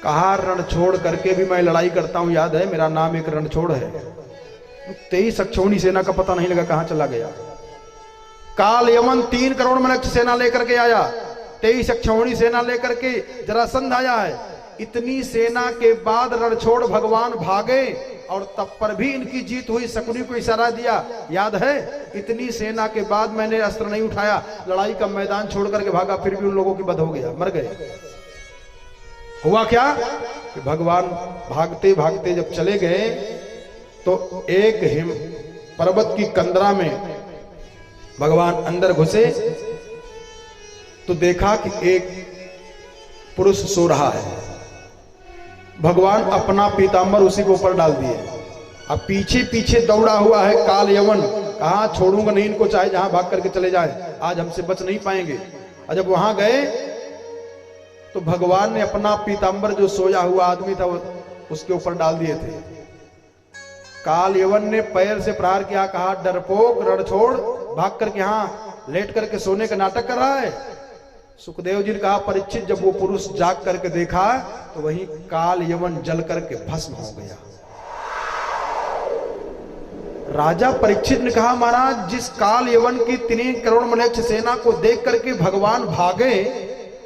B: कहा रणछोड़ करके भी मैं लड़ाई करता हूं, याद है मेरा नाम एक रणछोड़ है। 23 अक्षौहिणी सेना का पता नहीं लगा कहां चला गया। काल यमन 3 करोड़ मनुष्य सेना लेकर के आया, 23 अक्षौहिणी सेना लेकर के जरासंध आया है। इतनी सेना के बाद रणछोड़ भगवान भागे और तब पर भी इनकी जीत हुई। शकुनी को इशारा दिया, याद है, इतनी सेना के बाद मैंने अस्त्र नहीं उठाया, लड़ाई का मैदान छोड़ करके भागा, फिर भी उन लोगों की बध हो गया, मर गए। हुआ क्या कि भगवान भागते भागते जब चले गए तो एक हिम पर्वत की कंदरा में भगवान अंदर घुसे तो देखा कि एक पुरुष सो रहा है। भगवान अपना पीतांबर उसी के ऊपर डाल दिए। अब पीछे पीछे दौड़ा हुआ है काल यवन, कहा छोड़ूंगा नहीं इनको, चाहे जहां भाग करके चले जाए, आज हमसे बच नहीं पाएंगे। और जब वहां गए तो भगवान ने अपना पीतांबर जो सोया हुआ आदमी था उसके ऊपर डाल दिए थे। काल यवन ने पैर से प्रहार किया, कहा डरपोक रणछोड़, भाग करके यहां लेट करके सोने का नाटक कर रहा है। सुखदेव जी ने कहा परीक्षित, जब वो पुरुष जाग करके देखा तो वही काल यवन जल करके भस्म हो गया। राजा परीक्षित ने कहा महाराज, जिस काल यवन की 3 करोड़ मनुष्य सेना को देख करके भगवान भागे,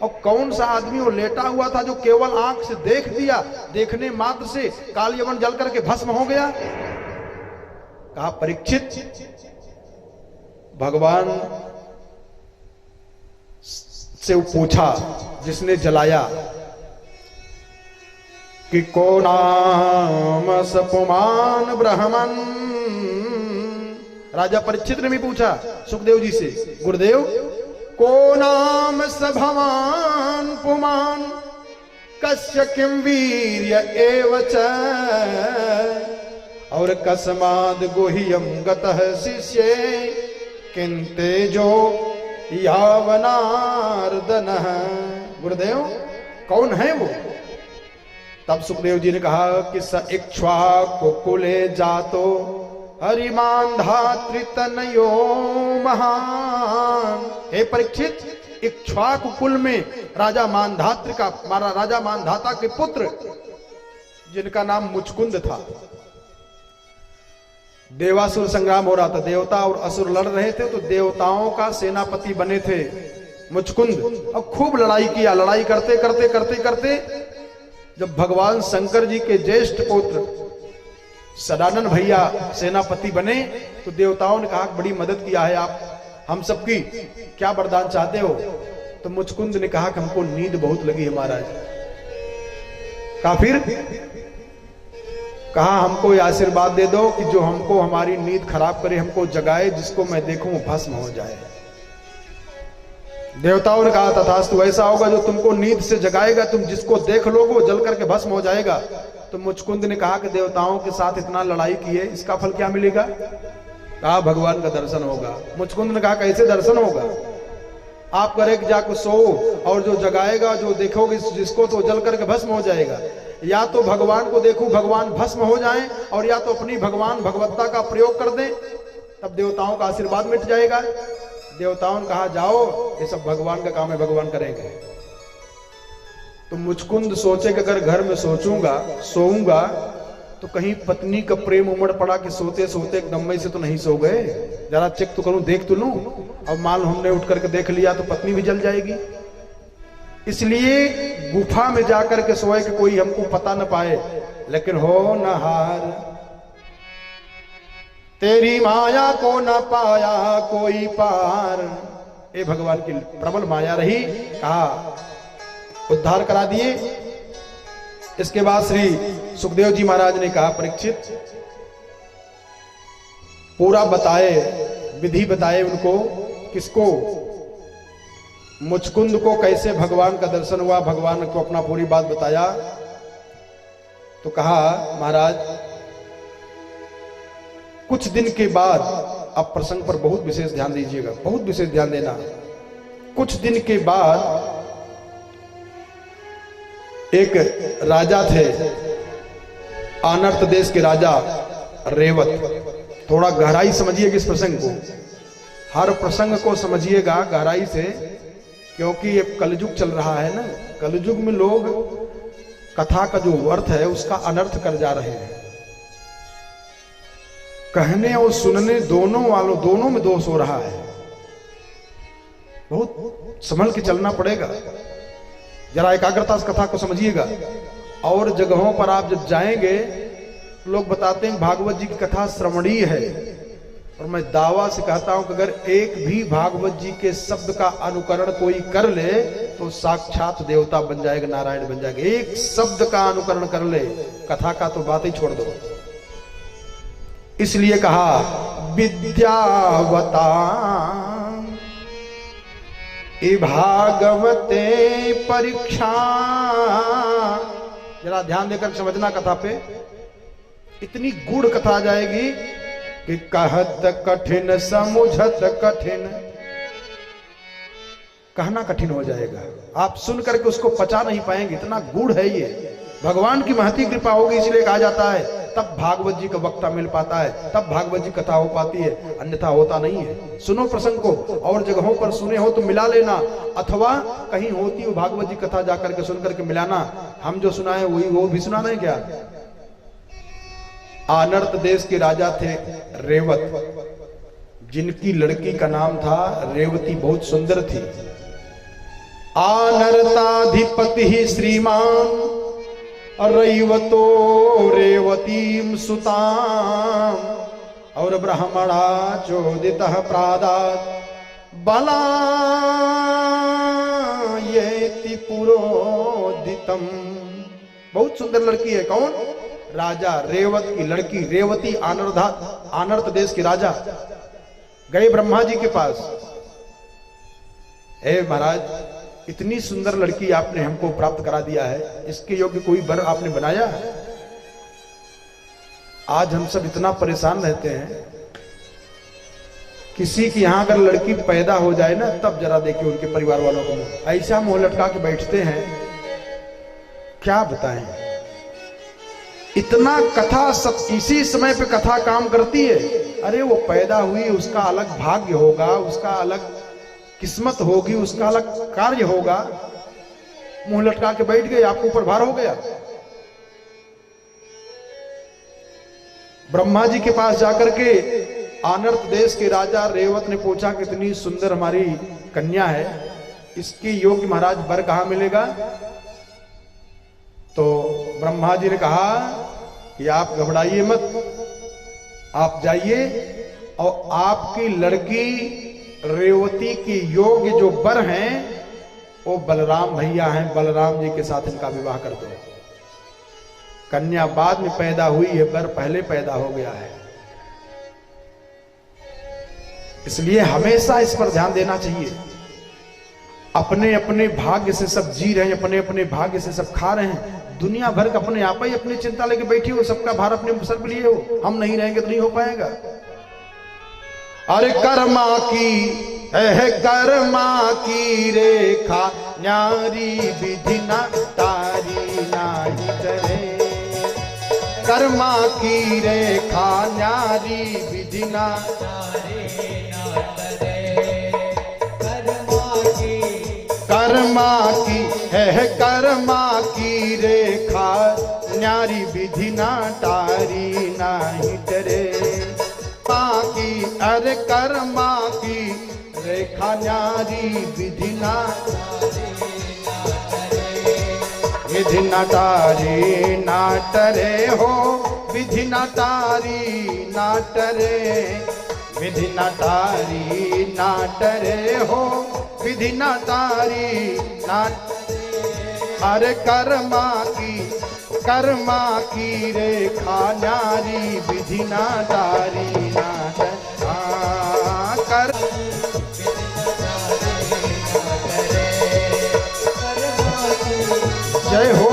B: और कौन सा आदमी वो लेटा हुआ था जो केवल आंख से देख दिया, देखने मात्र से काल यवन जल करके भस्म हो गया। कहा परीक्षित, भगवान से पूछा जिसने जलाया कि को नाम सपुमान ब्राह्मण। राजा परीक्षित ने भी पूछा सुखदेव जी से, गुरुदेव को नाम स भवान पुमान कस्य किम वीर्य एव च और कस्माद गुह्यम गतः शिष्ये किंतेजो यावनार्दन। गुरुदेव कौन है वो? तब सुखदेव जी ने कहा कि स इक्ष्वाकु कुले जातो हरिमान धातृतनयो महान। हे परीक्षित, इक्ष्वाकु कुल में राजा मानधात्र का, हमारा राजा मानधाता के पुत्र जिनका नाम मुचकुंद था। देवासुर संग्राम हो रहा था, देवता और असुर लड़ रहे थे, तो देवताओं का सेनापति बने थे मुचकुंद, और खूब लड़ाई किया। लड़ाई करते करते करते करते जब भगवान शंकर जी के ज्येष्ठ पुत्र सदानंद भैया सेनापति बने तो देवताओं ने कहा बड़ी मदद किया है आप हम सबकी, क्या वरदान चाहते हो? तो मुचकुंद ने कहा कि हमको नींद बहुत लगी है महाराज। कहा फिर? कहा हमको ये आशीर्वाद दे दो कि जो हमको हमारी नींद खराब करे हमको जगाए, जिसको मैं देखूं भस्म हो जाए। देवताओं ने कहा तथास्तु, ऐसा होगा जो तुमको नींद से जगाएगा, तुम जिसको देख लोगे वो जल करके भस्म हो जाएगा। तो मुचकुंद ने कहा कि देवताओं के साथ इतना लड़ाई की है, इसका फल क्या मिलेगा? कहा भगवान का दर्शन होगा। मुचकुंद ने कहा कैसे दर्शन होगा? आप करे कि जाकर सो, और जो जगाएगा जो देखोगे जिसको तो जल करके भस्म हो जाएगा। या तो भगवान को देखूं भगवान भस्म हो जाएं, और या तो अपनी भगवान भगवत्ता का प्रयोग कर दें, तब देवताओं का आशीर्वाद मिट जाएगा। देवताओं ने कहा जाओ, ये सब भगवान का काम है, भगवान करेंगे। तो मुचकुंद सोचे कि अगर घर में सोऊंगा तो कहीं पत्नी का प्रेम उमड़ पड़ा कि सोते सोते एकदम में से तो नहीं सो गए, जरा चेक तो करूं, देख तो लूं। अब मान हमने उठ करके देख लिया तो पत्नी भी जल जाएगी। इसलिए गुफा में जाकर के सोए कि कोई हमको पता न पाए। लेकिन हो न हार, तेरी माया को न पाया कोई पार। ये भगवान की प्रबल माया रही, कहा उद्धार करा दिए। इसके बाद श्री सुखदेव जी महाराज ने कहा परीक्षित पूरा बताए, विधि बताए उनको, किसको? मुचकुंद को कैसे भगवान का दर्शन हुआ, भगवान को अपना पूरी बात बताया। तो कहा महाराज कुछ दिन के बाद, अब प्रसंग पर बहुत विशेष ध्यान दीजिएगा, बहुत विशेष ध्यान देना। कुछ दिन के बाद एक राजा थे, आनर्त देश के राजा रेवत। थोड़ा गहराई समझिएगा इस प्रसंग को, हर प्रसंग को समझिएगा गहराई से, क्योंकि ये कलयुग चल रहा है ना। कलयुग में लोग कथा का जो अर्थ है उसका अनर्थ कर जा रहे हैं। कहने और सुनने दोनों वालों, दोनों में दोष हो रहा है। बहुत संभल के चलना पड़ेगा। जरा एकाग्रता से कथा को समझिएगा। और जगहों पर आप जब जाएंगे, लोग बताते हैं भागवत जी की कथा श्रवणीय है, और मैं दावा से कहता हूं कि अगर एक भी भागवत जी के शब्द का अनुकरण कोई कर ले तो साक्षात देवता बन जाएगा, नारायण बन जाएगा। एक शब्द का अनुकरण कर ले, कथा का तो बात ही छोड़ दो। इसलिए कहा विद्यावता भागवते परीक्षा। जरा ध्यान देकर समझना कथा पे, इतनी गूढ़ कथा आ जाएगी कि कहत कठिन समुझत कठिन, कहना कठिन हो जाएगा। आप सुन करके उसको पचा नहीं पाएंगे, इतना गूढ़ है ये। भगवान की महती कृपा होगी, इसलिए कहा जाता है तब भागवत जी का वक्ता मिल पाता है, तब भागवत जी कथा हो पाती है, अन्यथा होता नहीं है। सुनो प्रसंग को, और जगहों पर सुने हो तो मिला लेना, अथवा कहीं होती हो भागवत जी कथा जाकर के सुन करके मिलाना। हम जो सुनाए वही वो भी सुनाना है क्या। आनर्त देश के राजा थे रेवत, जिनकी लड़की का नाम था रेवती, बहुत सुंदर थी। आनर्ताधिपति ही श्रीमान रैवतो रेवतीम सुताम, और ब्राह्मणा चोदितः प्रादात बला येति पुरोदितम। बहुत सुंदर लड़की है। कौन? राजा रेवत की लड़की रेवती। आनर्त देश के राजा गए ब्रह्मा जी के पास, हे महाराज इतनी सुंदर लड़की आपने हमको प्राप्त करा दिया है, इसके योग्य कोई वर आपने बनाया। आज हम सब इतना परेशान रहते हैं, किसी की यहां अगर लड़की पैदा हो जाए ना, तब जरा देखिए उनके परिवार वालों को ऐसा मुंह लटका के बैठते हैं, क्या बताएं। इतना कथा सब इसी समय पे कथा काम करती है। अरे वो पैदा हुई, उसका अलग भाग्य होगा, उसका अलग किस्मत होगी, उसका अलग कार्य होगा। मुंह लटका के बैठ गए, आपको ऊपर भार हो गया। ब्रह्मा जी के पास जाकर के आनर्त देश के राजा रेवत ने पूछा कि इतनी सुंदर हमारी कन्या है, इसके योग्य महाराज वर कहां मिलेगा। तो ब्रह्मा जी ने कहा कि आप घबराइए मत, आप जाइए और आपकी लड़की रेवती के योग्य जो वर हैं वो बलराम भैया हैं, बलराम जी के साथ इनका विवाह कर दो। कन्या बाद में पैदा हुई है, वर पहले पैदा हो गया है। इसलिए हमेशा इस पर ध्यान देना चाहिए। अपने अपने भाग्य से सब जी रहे हैं, अपने अपने भाग्य से सब खा रहे हैं। दुनिया भर का अपने आप ही अपनी चिंता लेके बैठी हो, सबका भार अपने सर पे लिए हो। हम नहीं रहेंगे तो नहीं हो पाएगा। अरे कर्मा की है कर्मा की रेखा न्यारी विधि न तारी नाई करे। कर्मा की रेखा न्यारी विधि न कर्मा की है कर्मा की रेखा न्यारी विधि न तारी नाही डरे। की अरे कर्मा की रेखा न्यारी विधि ना विधि नाटारी नाटरे हो, विधि नाटारी नाटरे, विधि नाटारी नाटरे हो, विधि नाटारी नाट। अरे कर्मा की रेखा न्यारी विधि नाटारी नाट कर। जय हो।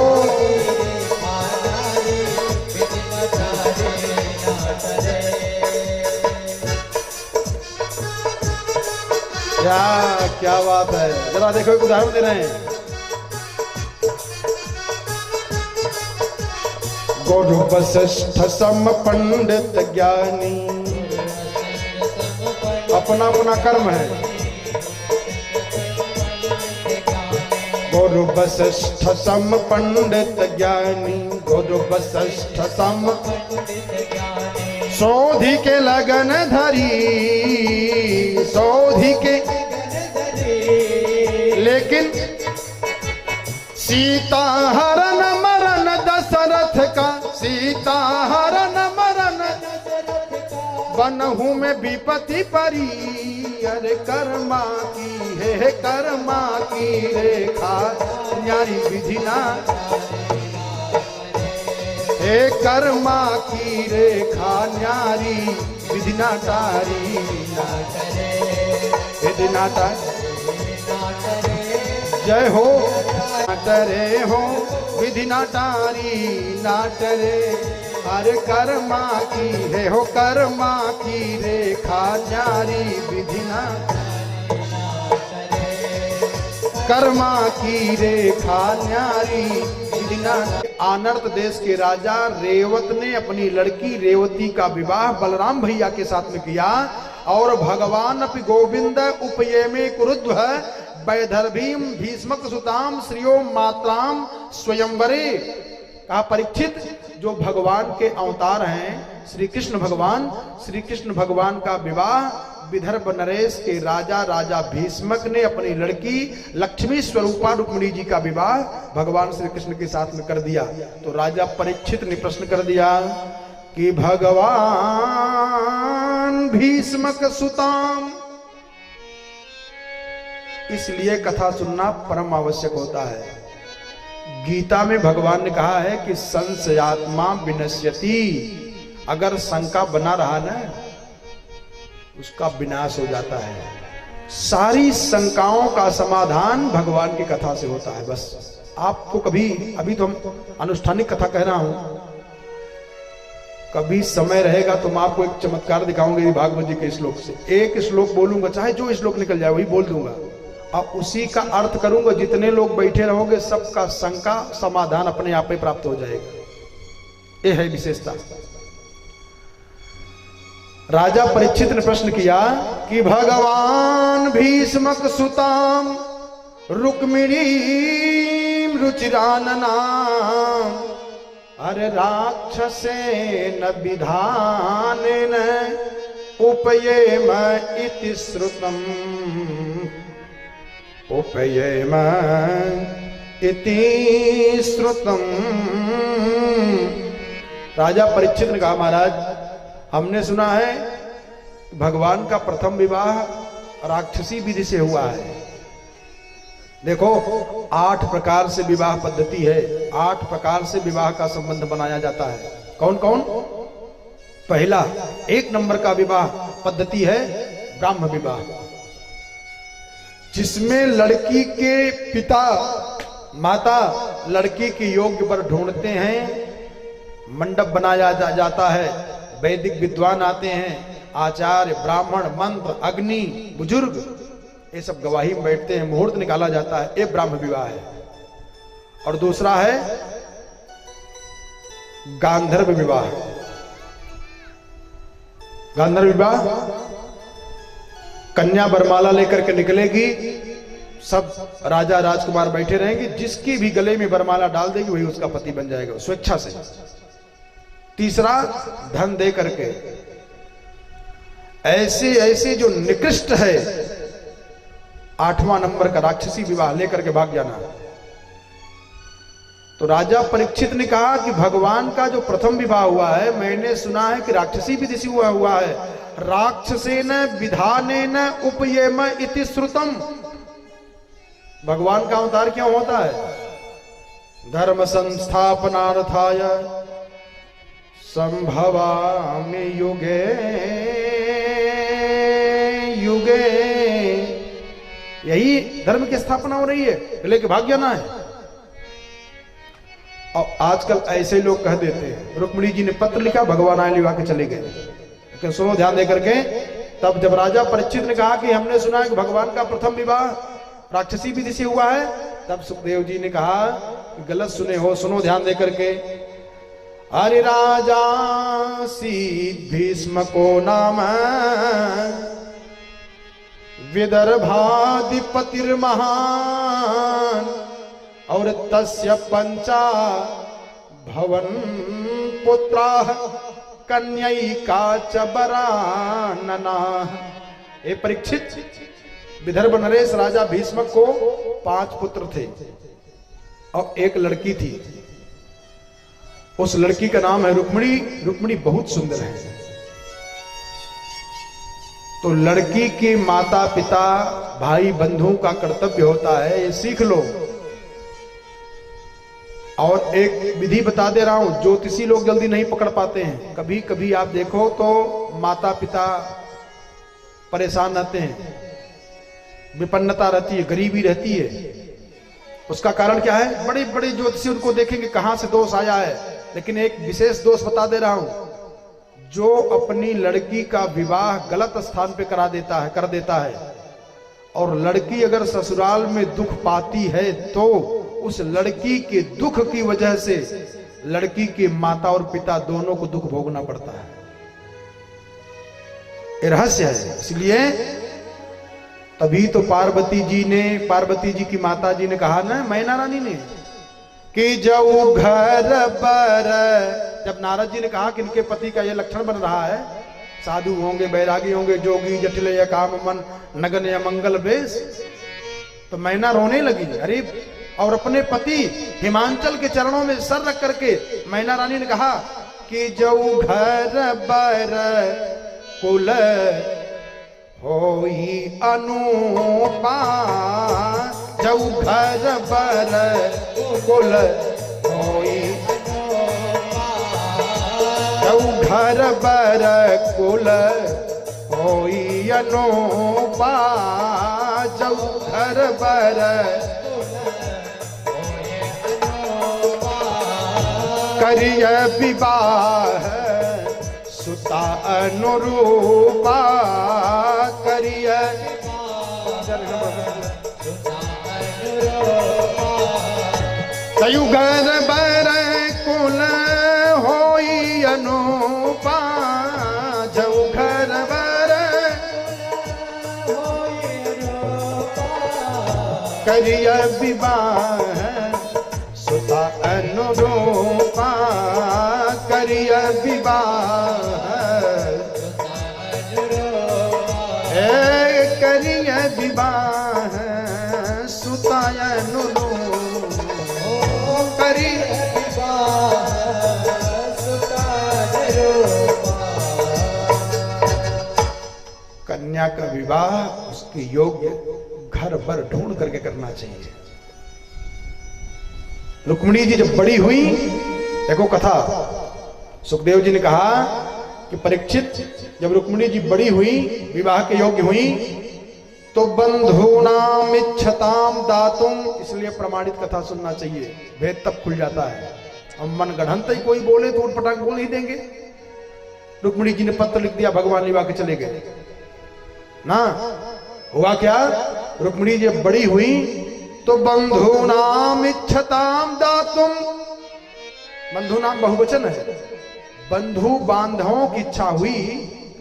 B: क्या बात है, जरा देखो एक उदाहरण दे रहे हैं। गुरु वशिष्ठ सम पंडित ज्ञानी, अपना अपना कर्म है। गुरु वशिष्ठ सम पंडित ज्ञानी, गुरु वशिष्ठ सम सोधी के लगन धरी, सोधी के, लेकिन सीता हरण मरण दशरथ का, सीता हरण मरण बनहु में विपत्ति परी, अरे कर्मा की है कर्मा की रेखा न्यारी विधिना, हे कर्मा की रेखा न्यारी विधिना तारी, विधिना तारी जय हो नाटरे हो विधि नाटारी नाटरे, हर कर्मा की है हो कर्मा की रेखा न्यारी विधि ना, कर्मा की रेखा न्यारी विधि ना। आनर्त देश के राजा रेवत ने अपनी लड़की रेवती का विवाह बलराम भैया के साथ में किया, और भगवान अपि गोविंद उपये में कुरुद्व वैदर्भीम भीष्मक सुताम श्रियो मात्राम स्वयंवरे। कहा परीक्षित, जो भगवान के अवतार हैं श्री कृष्ण भगवान का विवाह विदर्भ नरेश के राजा भीष्मक ने अपनी लड़की लक्ष्मी स्वरूपा रुक्मिणी जी का विवाह भगवान श्री कृष्ण के साथ में कर दिया। तो राजा परीक्षित ने प्रश्न कर दिया कि भगवान भीष्मक सुताम, इसलिए कथा सुनना परम आवश्यक होता है। गीता में भगवान ने कहा है कि संशयात्मा विनश्यति, अगर शंका बना रहा ना उसका विनाश हो जाता है। सारी शंकाओं का समाधान भगवान की कथा से होता है। बस आपको कभी, अभी तो हम अनुष्ठानिक कथा कह रहा हूं, कभी समय रहेगा तो मैं आपको एक चमत्कार दिखाऊंगा भागवत जी के श्लोक से। एक श्लोक बोलूंगा, चाहे जो श्लोक निकल जाए वही बोल दूंगा, अब उसी का अर्थ करूंगा। जितने लोग बैठे रहोगे सबका शंका समाधान अपने आप में प्राप्त हो जाएगा। यह है विशेषता। राजा परीक्षित ने प्रश्न किया कि भगवान भीष्मक सुताम रुक्मिणी रुचिरानना, अरे राक्षसेन विधानेन उपयेम इति श्रुतम, उपयेम इति श्रुतम। राजा परीक्षित ने कहा महाराज, हमने सुना है भगवान का प्रथम विवाह राक्षसी विधि से हुआ है। देखो 8 प्रकार से विवाह पद्धति है, 8 प्रकार से विवाह का संबंध बनाया जाता है। कौन कौन? पहला 1 नंबर का विवाह पद्धति है ब्राह्म विवाह, जिसमें लड़की के पिता माता लड़की के योग्य वर ढूंढते हैं, मंडप बनाया जाता है, वैदिक विद्वान आते हैं, आचार्य ब्राह्मण मंत्र अग्नि बुजुर्ग ये सब गवाही में बैठते हैं, मुहूर्त निकाला जाता है। ये ब्राह्म विवाह है। और दूसरा है गांधर्व विवाह। गांधर्व विवाह, कन्या वरमाला लेकर के निकलेगी, सब राजा राजकुमार बैठे रहेंगे, जिसकी भी गले में वरमाला डाल देगी वही उसका पति बन जाएगा स्वेच्छा से। तीसरा धन दे करके, ऐसे ऐसे जो निकृष्ट है 8वां नंबर का राक्षसी विवाह लेकर के भाग जाना। तो राजा परीक्षित ने कहा कि भगवान का जो प्रथम विवाह हुआ है, मैंने सुना है कि राक्षसी विधि से हुआ है। राक्षसेन विधानेन उपयेम इति श्रुतम। भगवान का अवतार क्यों होता है? धर्म संस्थापनार्थाय संभवामि युगे युगे। यही धर्म की स्थापना हो रही है, लेके भाग जाना है। और आजकल ऐसे लोग कह देते हैं, रुक्मिणी जी ने पत्र लिखा, भगवान आए लिवा के चले गए। लेकिन सुनो ध्यान दे करके, तब जब राजा परीक्षित ने कहा कि हमने सुना है कि भगवान का प्रथम विवाह राक्षसी विधि से हुआ है, तब सुखदेव जी ने कहा कि गलत सुने हो, सुनो ध्यान दे करके। अरे राजा शीत भीष्म को नाम विदर्भाधिपतिर्महान और तस्य पंचा भवन पुत्रा कन्यैका च वरानना। ए परीक्षित, विदर्भ नरेश राजा भीष्मक को 5 पुत्र थे और 1 लड़की थी। उस लड़की का नाम है रुक्मिणी। रुक्मिणी बहुत सुंदर है। तो लड़की के माता पिता भाई बंधुओं का कर्तव्य होता है, ये सीख लो। और एक विधि बता दे रहा हूं, ज्योतिषी लोग जल्दी नहीं पकड़ पाते हैं। कभी कभी आप देखो तो माता पिता परेशान रहते हैं, विपन्नता रहती है, गरीबी रहती है। उसका कारण क्या है? बड़े बड़े ज्योतिषी उनको देखेंगे कहां से दोष आया है, लेकिन एक विशेष दोष बता दे रहा हूं, जो अपनी लड़की का विवाह गलत स्थान पे कर देता है और लड़की अगर ससुराल में दुख पाती है तो उस लड़की के दुख की वजह से लड़की के माता और पिता दोनों को दुख भोगना पड़ता है। ये रहस्य है। इसलिए तभी तो पार्वती जी की माता जी ने कहा ना, मैना रानी ने, कि जाऊ घर पर, जब नारद जी ने कहा कि इनके पति का ये लक्षण बन रहा है, साधु होंगे, बैरागी होंगे, जोगी, जटिल या काम मन, नगन या मंगल वेश, तो मैना रोने लगी। अरे, और अपने पति हिमांचल के चरणों में सर रख करके मैना रानी ने कहा कि जाऊ घर पर कुल होई अनुपा, जाऊ घर पर कुल होई, जाऊ घर पर कुल होई अनुपा, जाऊ घर पर करिय विवाह सुता अनुरूपा, करिय तयु घर बर कुल होई अनुपा, जऊ घर बर करिय विवाह सुता अनुरूपा, करिय विवाह, करिय विवाह सुता अनुरूपा, करिय विवाह सुता अनुरूपा। कन्या का विवाह उसके योग्य घर पर ढूंढ करके करना चाहिए। रुक्मिणी जी जब बड़ी हुई, देखो कथा, सुखदेव जी ने कहा कि परीक्षित, जब रुक्मिणी जी बड़ी हुई, विवाह के योग्य हुई, तो बंधूनाम इच्छताम दातुम, इसलिए प्रमाणित कथा सुनना चाहिए, भेद तब खुल जाता है। हम मन गढ़ंत ही कोई बोले तो उठपटांग बोल ही देंगे। रुक्मिणी जी ने पत्र लिख दिया, भगवान लिवा के चले गए ना। हुआ क्या? रुक्मिणी जब बड़ी हुई तो बंधु नाम इच्छताम दातुम, बंधु नाम बहुवचन है, बंधु बांधवों की इच्छा हुई,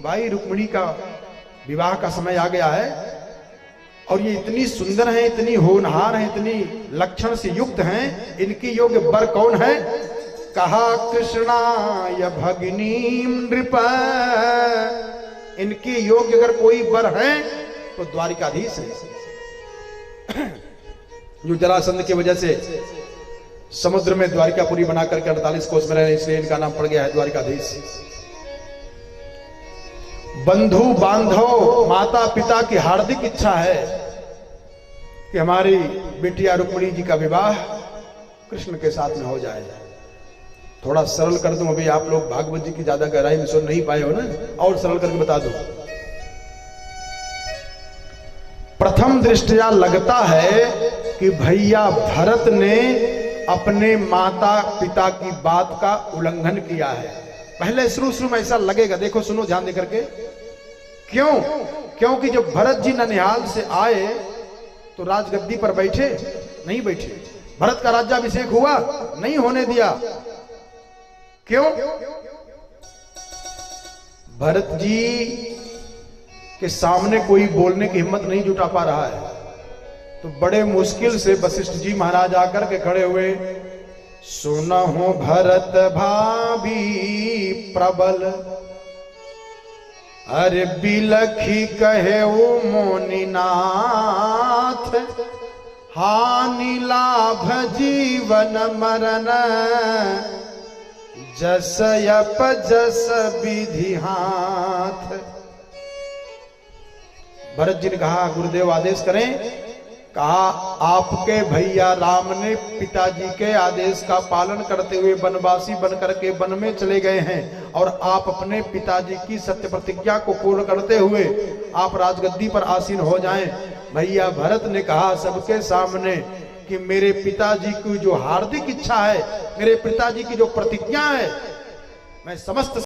B: भाई रुक्मिणी का विवाह का समय आ गया है और ये इतनी सुंदर है, इतनी होनहार है, इतनी लक्षण से युक्त हैं, इनकी योग्य वर कौन है? कहा कृष्णाय भगिनी नृप, इनकी योग्य अगर कोई वर है तो द्वारिकाधीश है, जो जरासंध की वजह से समुद्र में द्वारिकापुरी बना करके 48 कोस में रहे, इसलिए इनका नाम पड़ गया है द्वारिकाधीश। बंधु बांधव माता पिता की हार्दिक इच्छा है कि हमारी बिटिया रुक्मिणी जी का विवाह कृष्ण के साथ में हो जाए। थोड़ा सरल कर दूं, अभी आप लोग भागवत जी की ज्यादा गहराई में सुन नहीं पाए हो ना, और सरल करके बता दूं। प्रथम दृष्टया लगता है कि भैया भरत ने अपने माता पिता की बात का उल्लंघन किया है। पहले शुरू में ऐसा लगेगा, देखो सुनो ध्यान दे करके। क्यों? क्योंकि जब भरत जी ननिहाल से आए तो राजगद्दी पर बैठे नहीं बैठे, भरत का राज्याभिषेक हुआ नहीं होने दिया। क्यों? भरत जी के सामने कोई बोलने की हिम्मत नहीं जुटा पा रहा है। तो बड़े मुश्किल से वशिष्ठ जी महाराज आकर के खड़े हुए, सुनहु भरत भाभी प्रबल, अरे बिलखी कहे वो मोनिनाथ, हानि लाभ जीवन मरण, जस यप जस विधि हाथ। भरत जी ने कहा, गुरुदेव आदेश करें। कहा, आपके भैया राम ने पिताजी के आदेश का पालन करते हुए वनवासी बनकर के वन में चले गए हैं और आप अपने पिताजी की सत्य प्रतिज्ञा को पूर्ण करते हुए आप राजगद्दी पर आसीन हो जाएं। भैया भरत ने कहा सबके सामने कि मेरे पिताजी की जो हार्दिक इच्छा है, मेरे पिताजी की जो प्रतिज्ञा है, मैं समस्त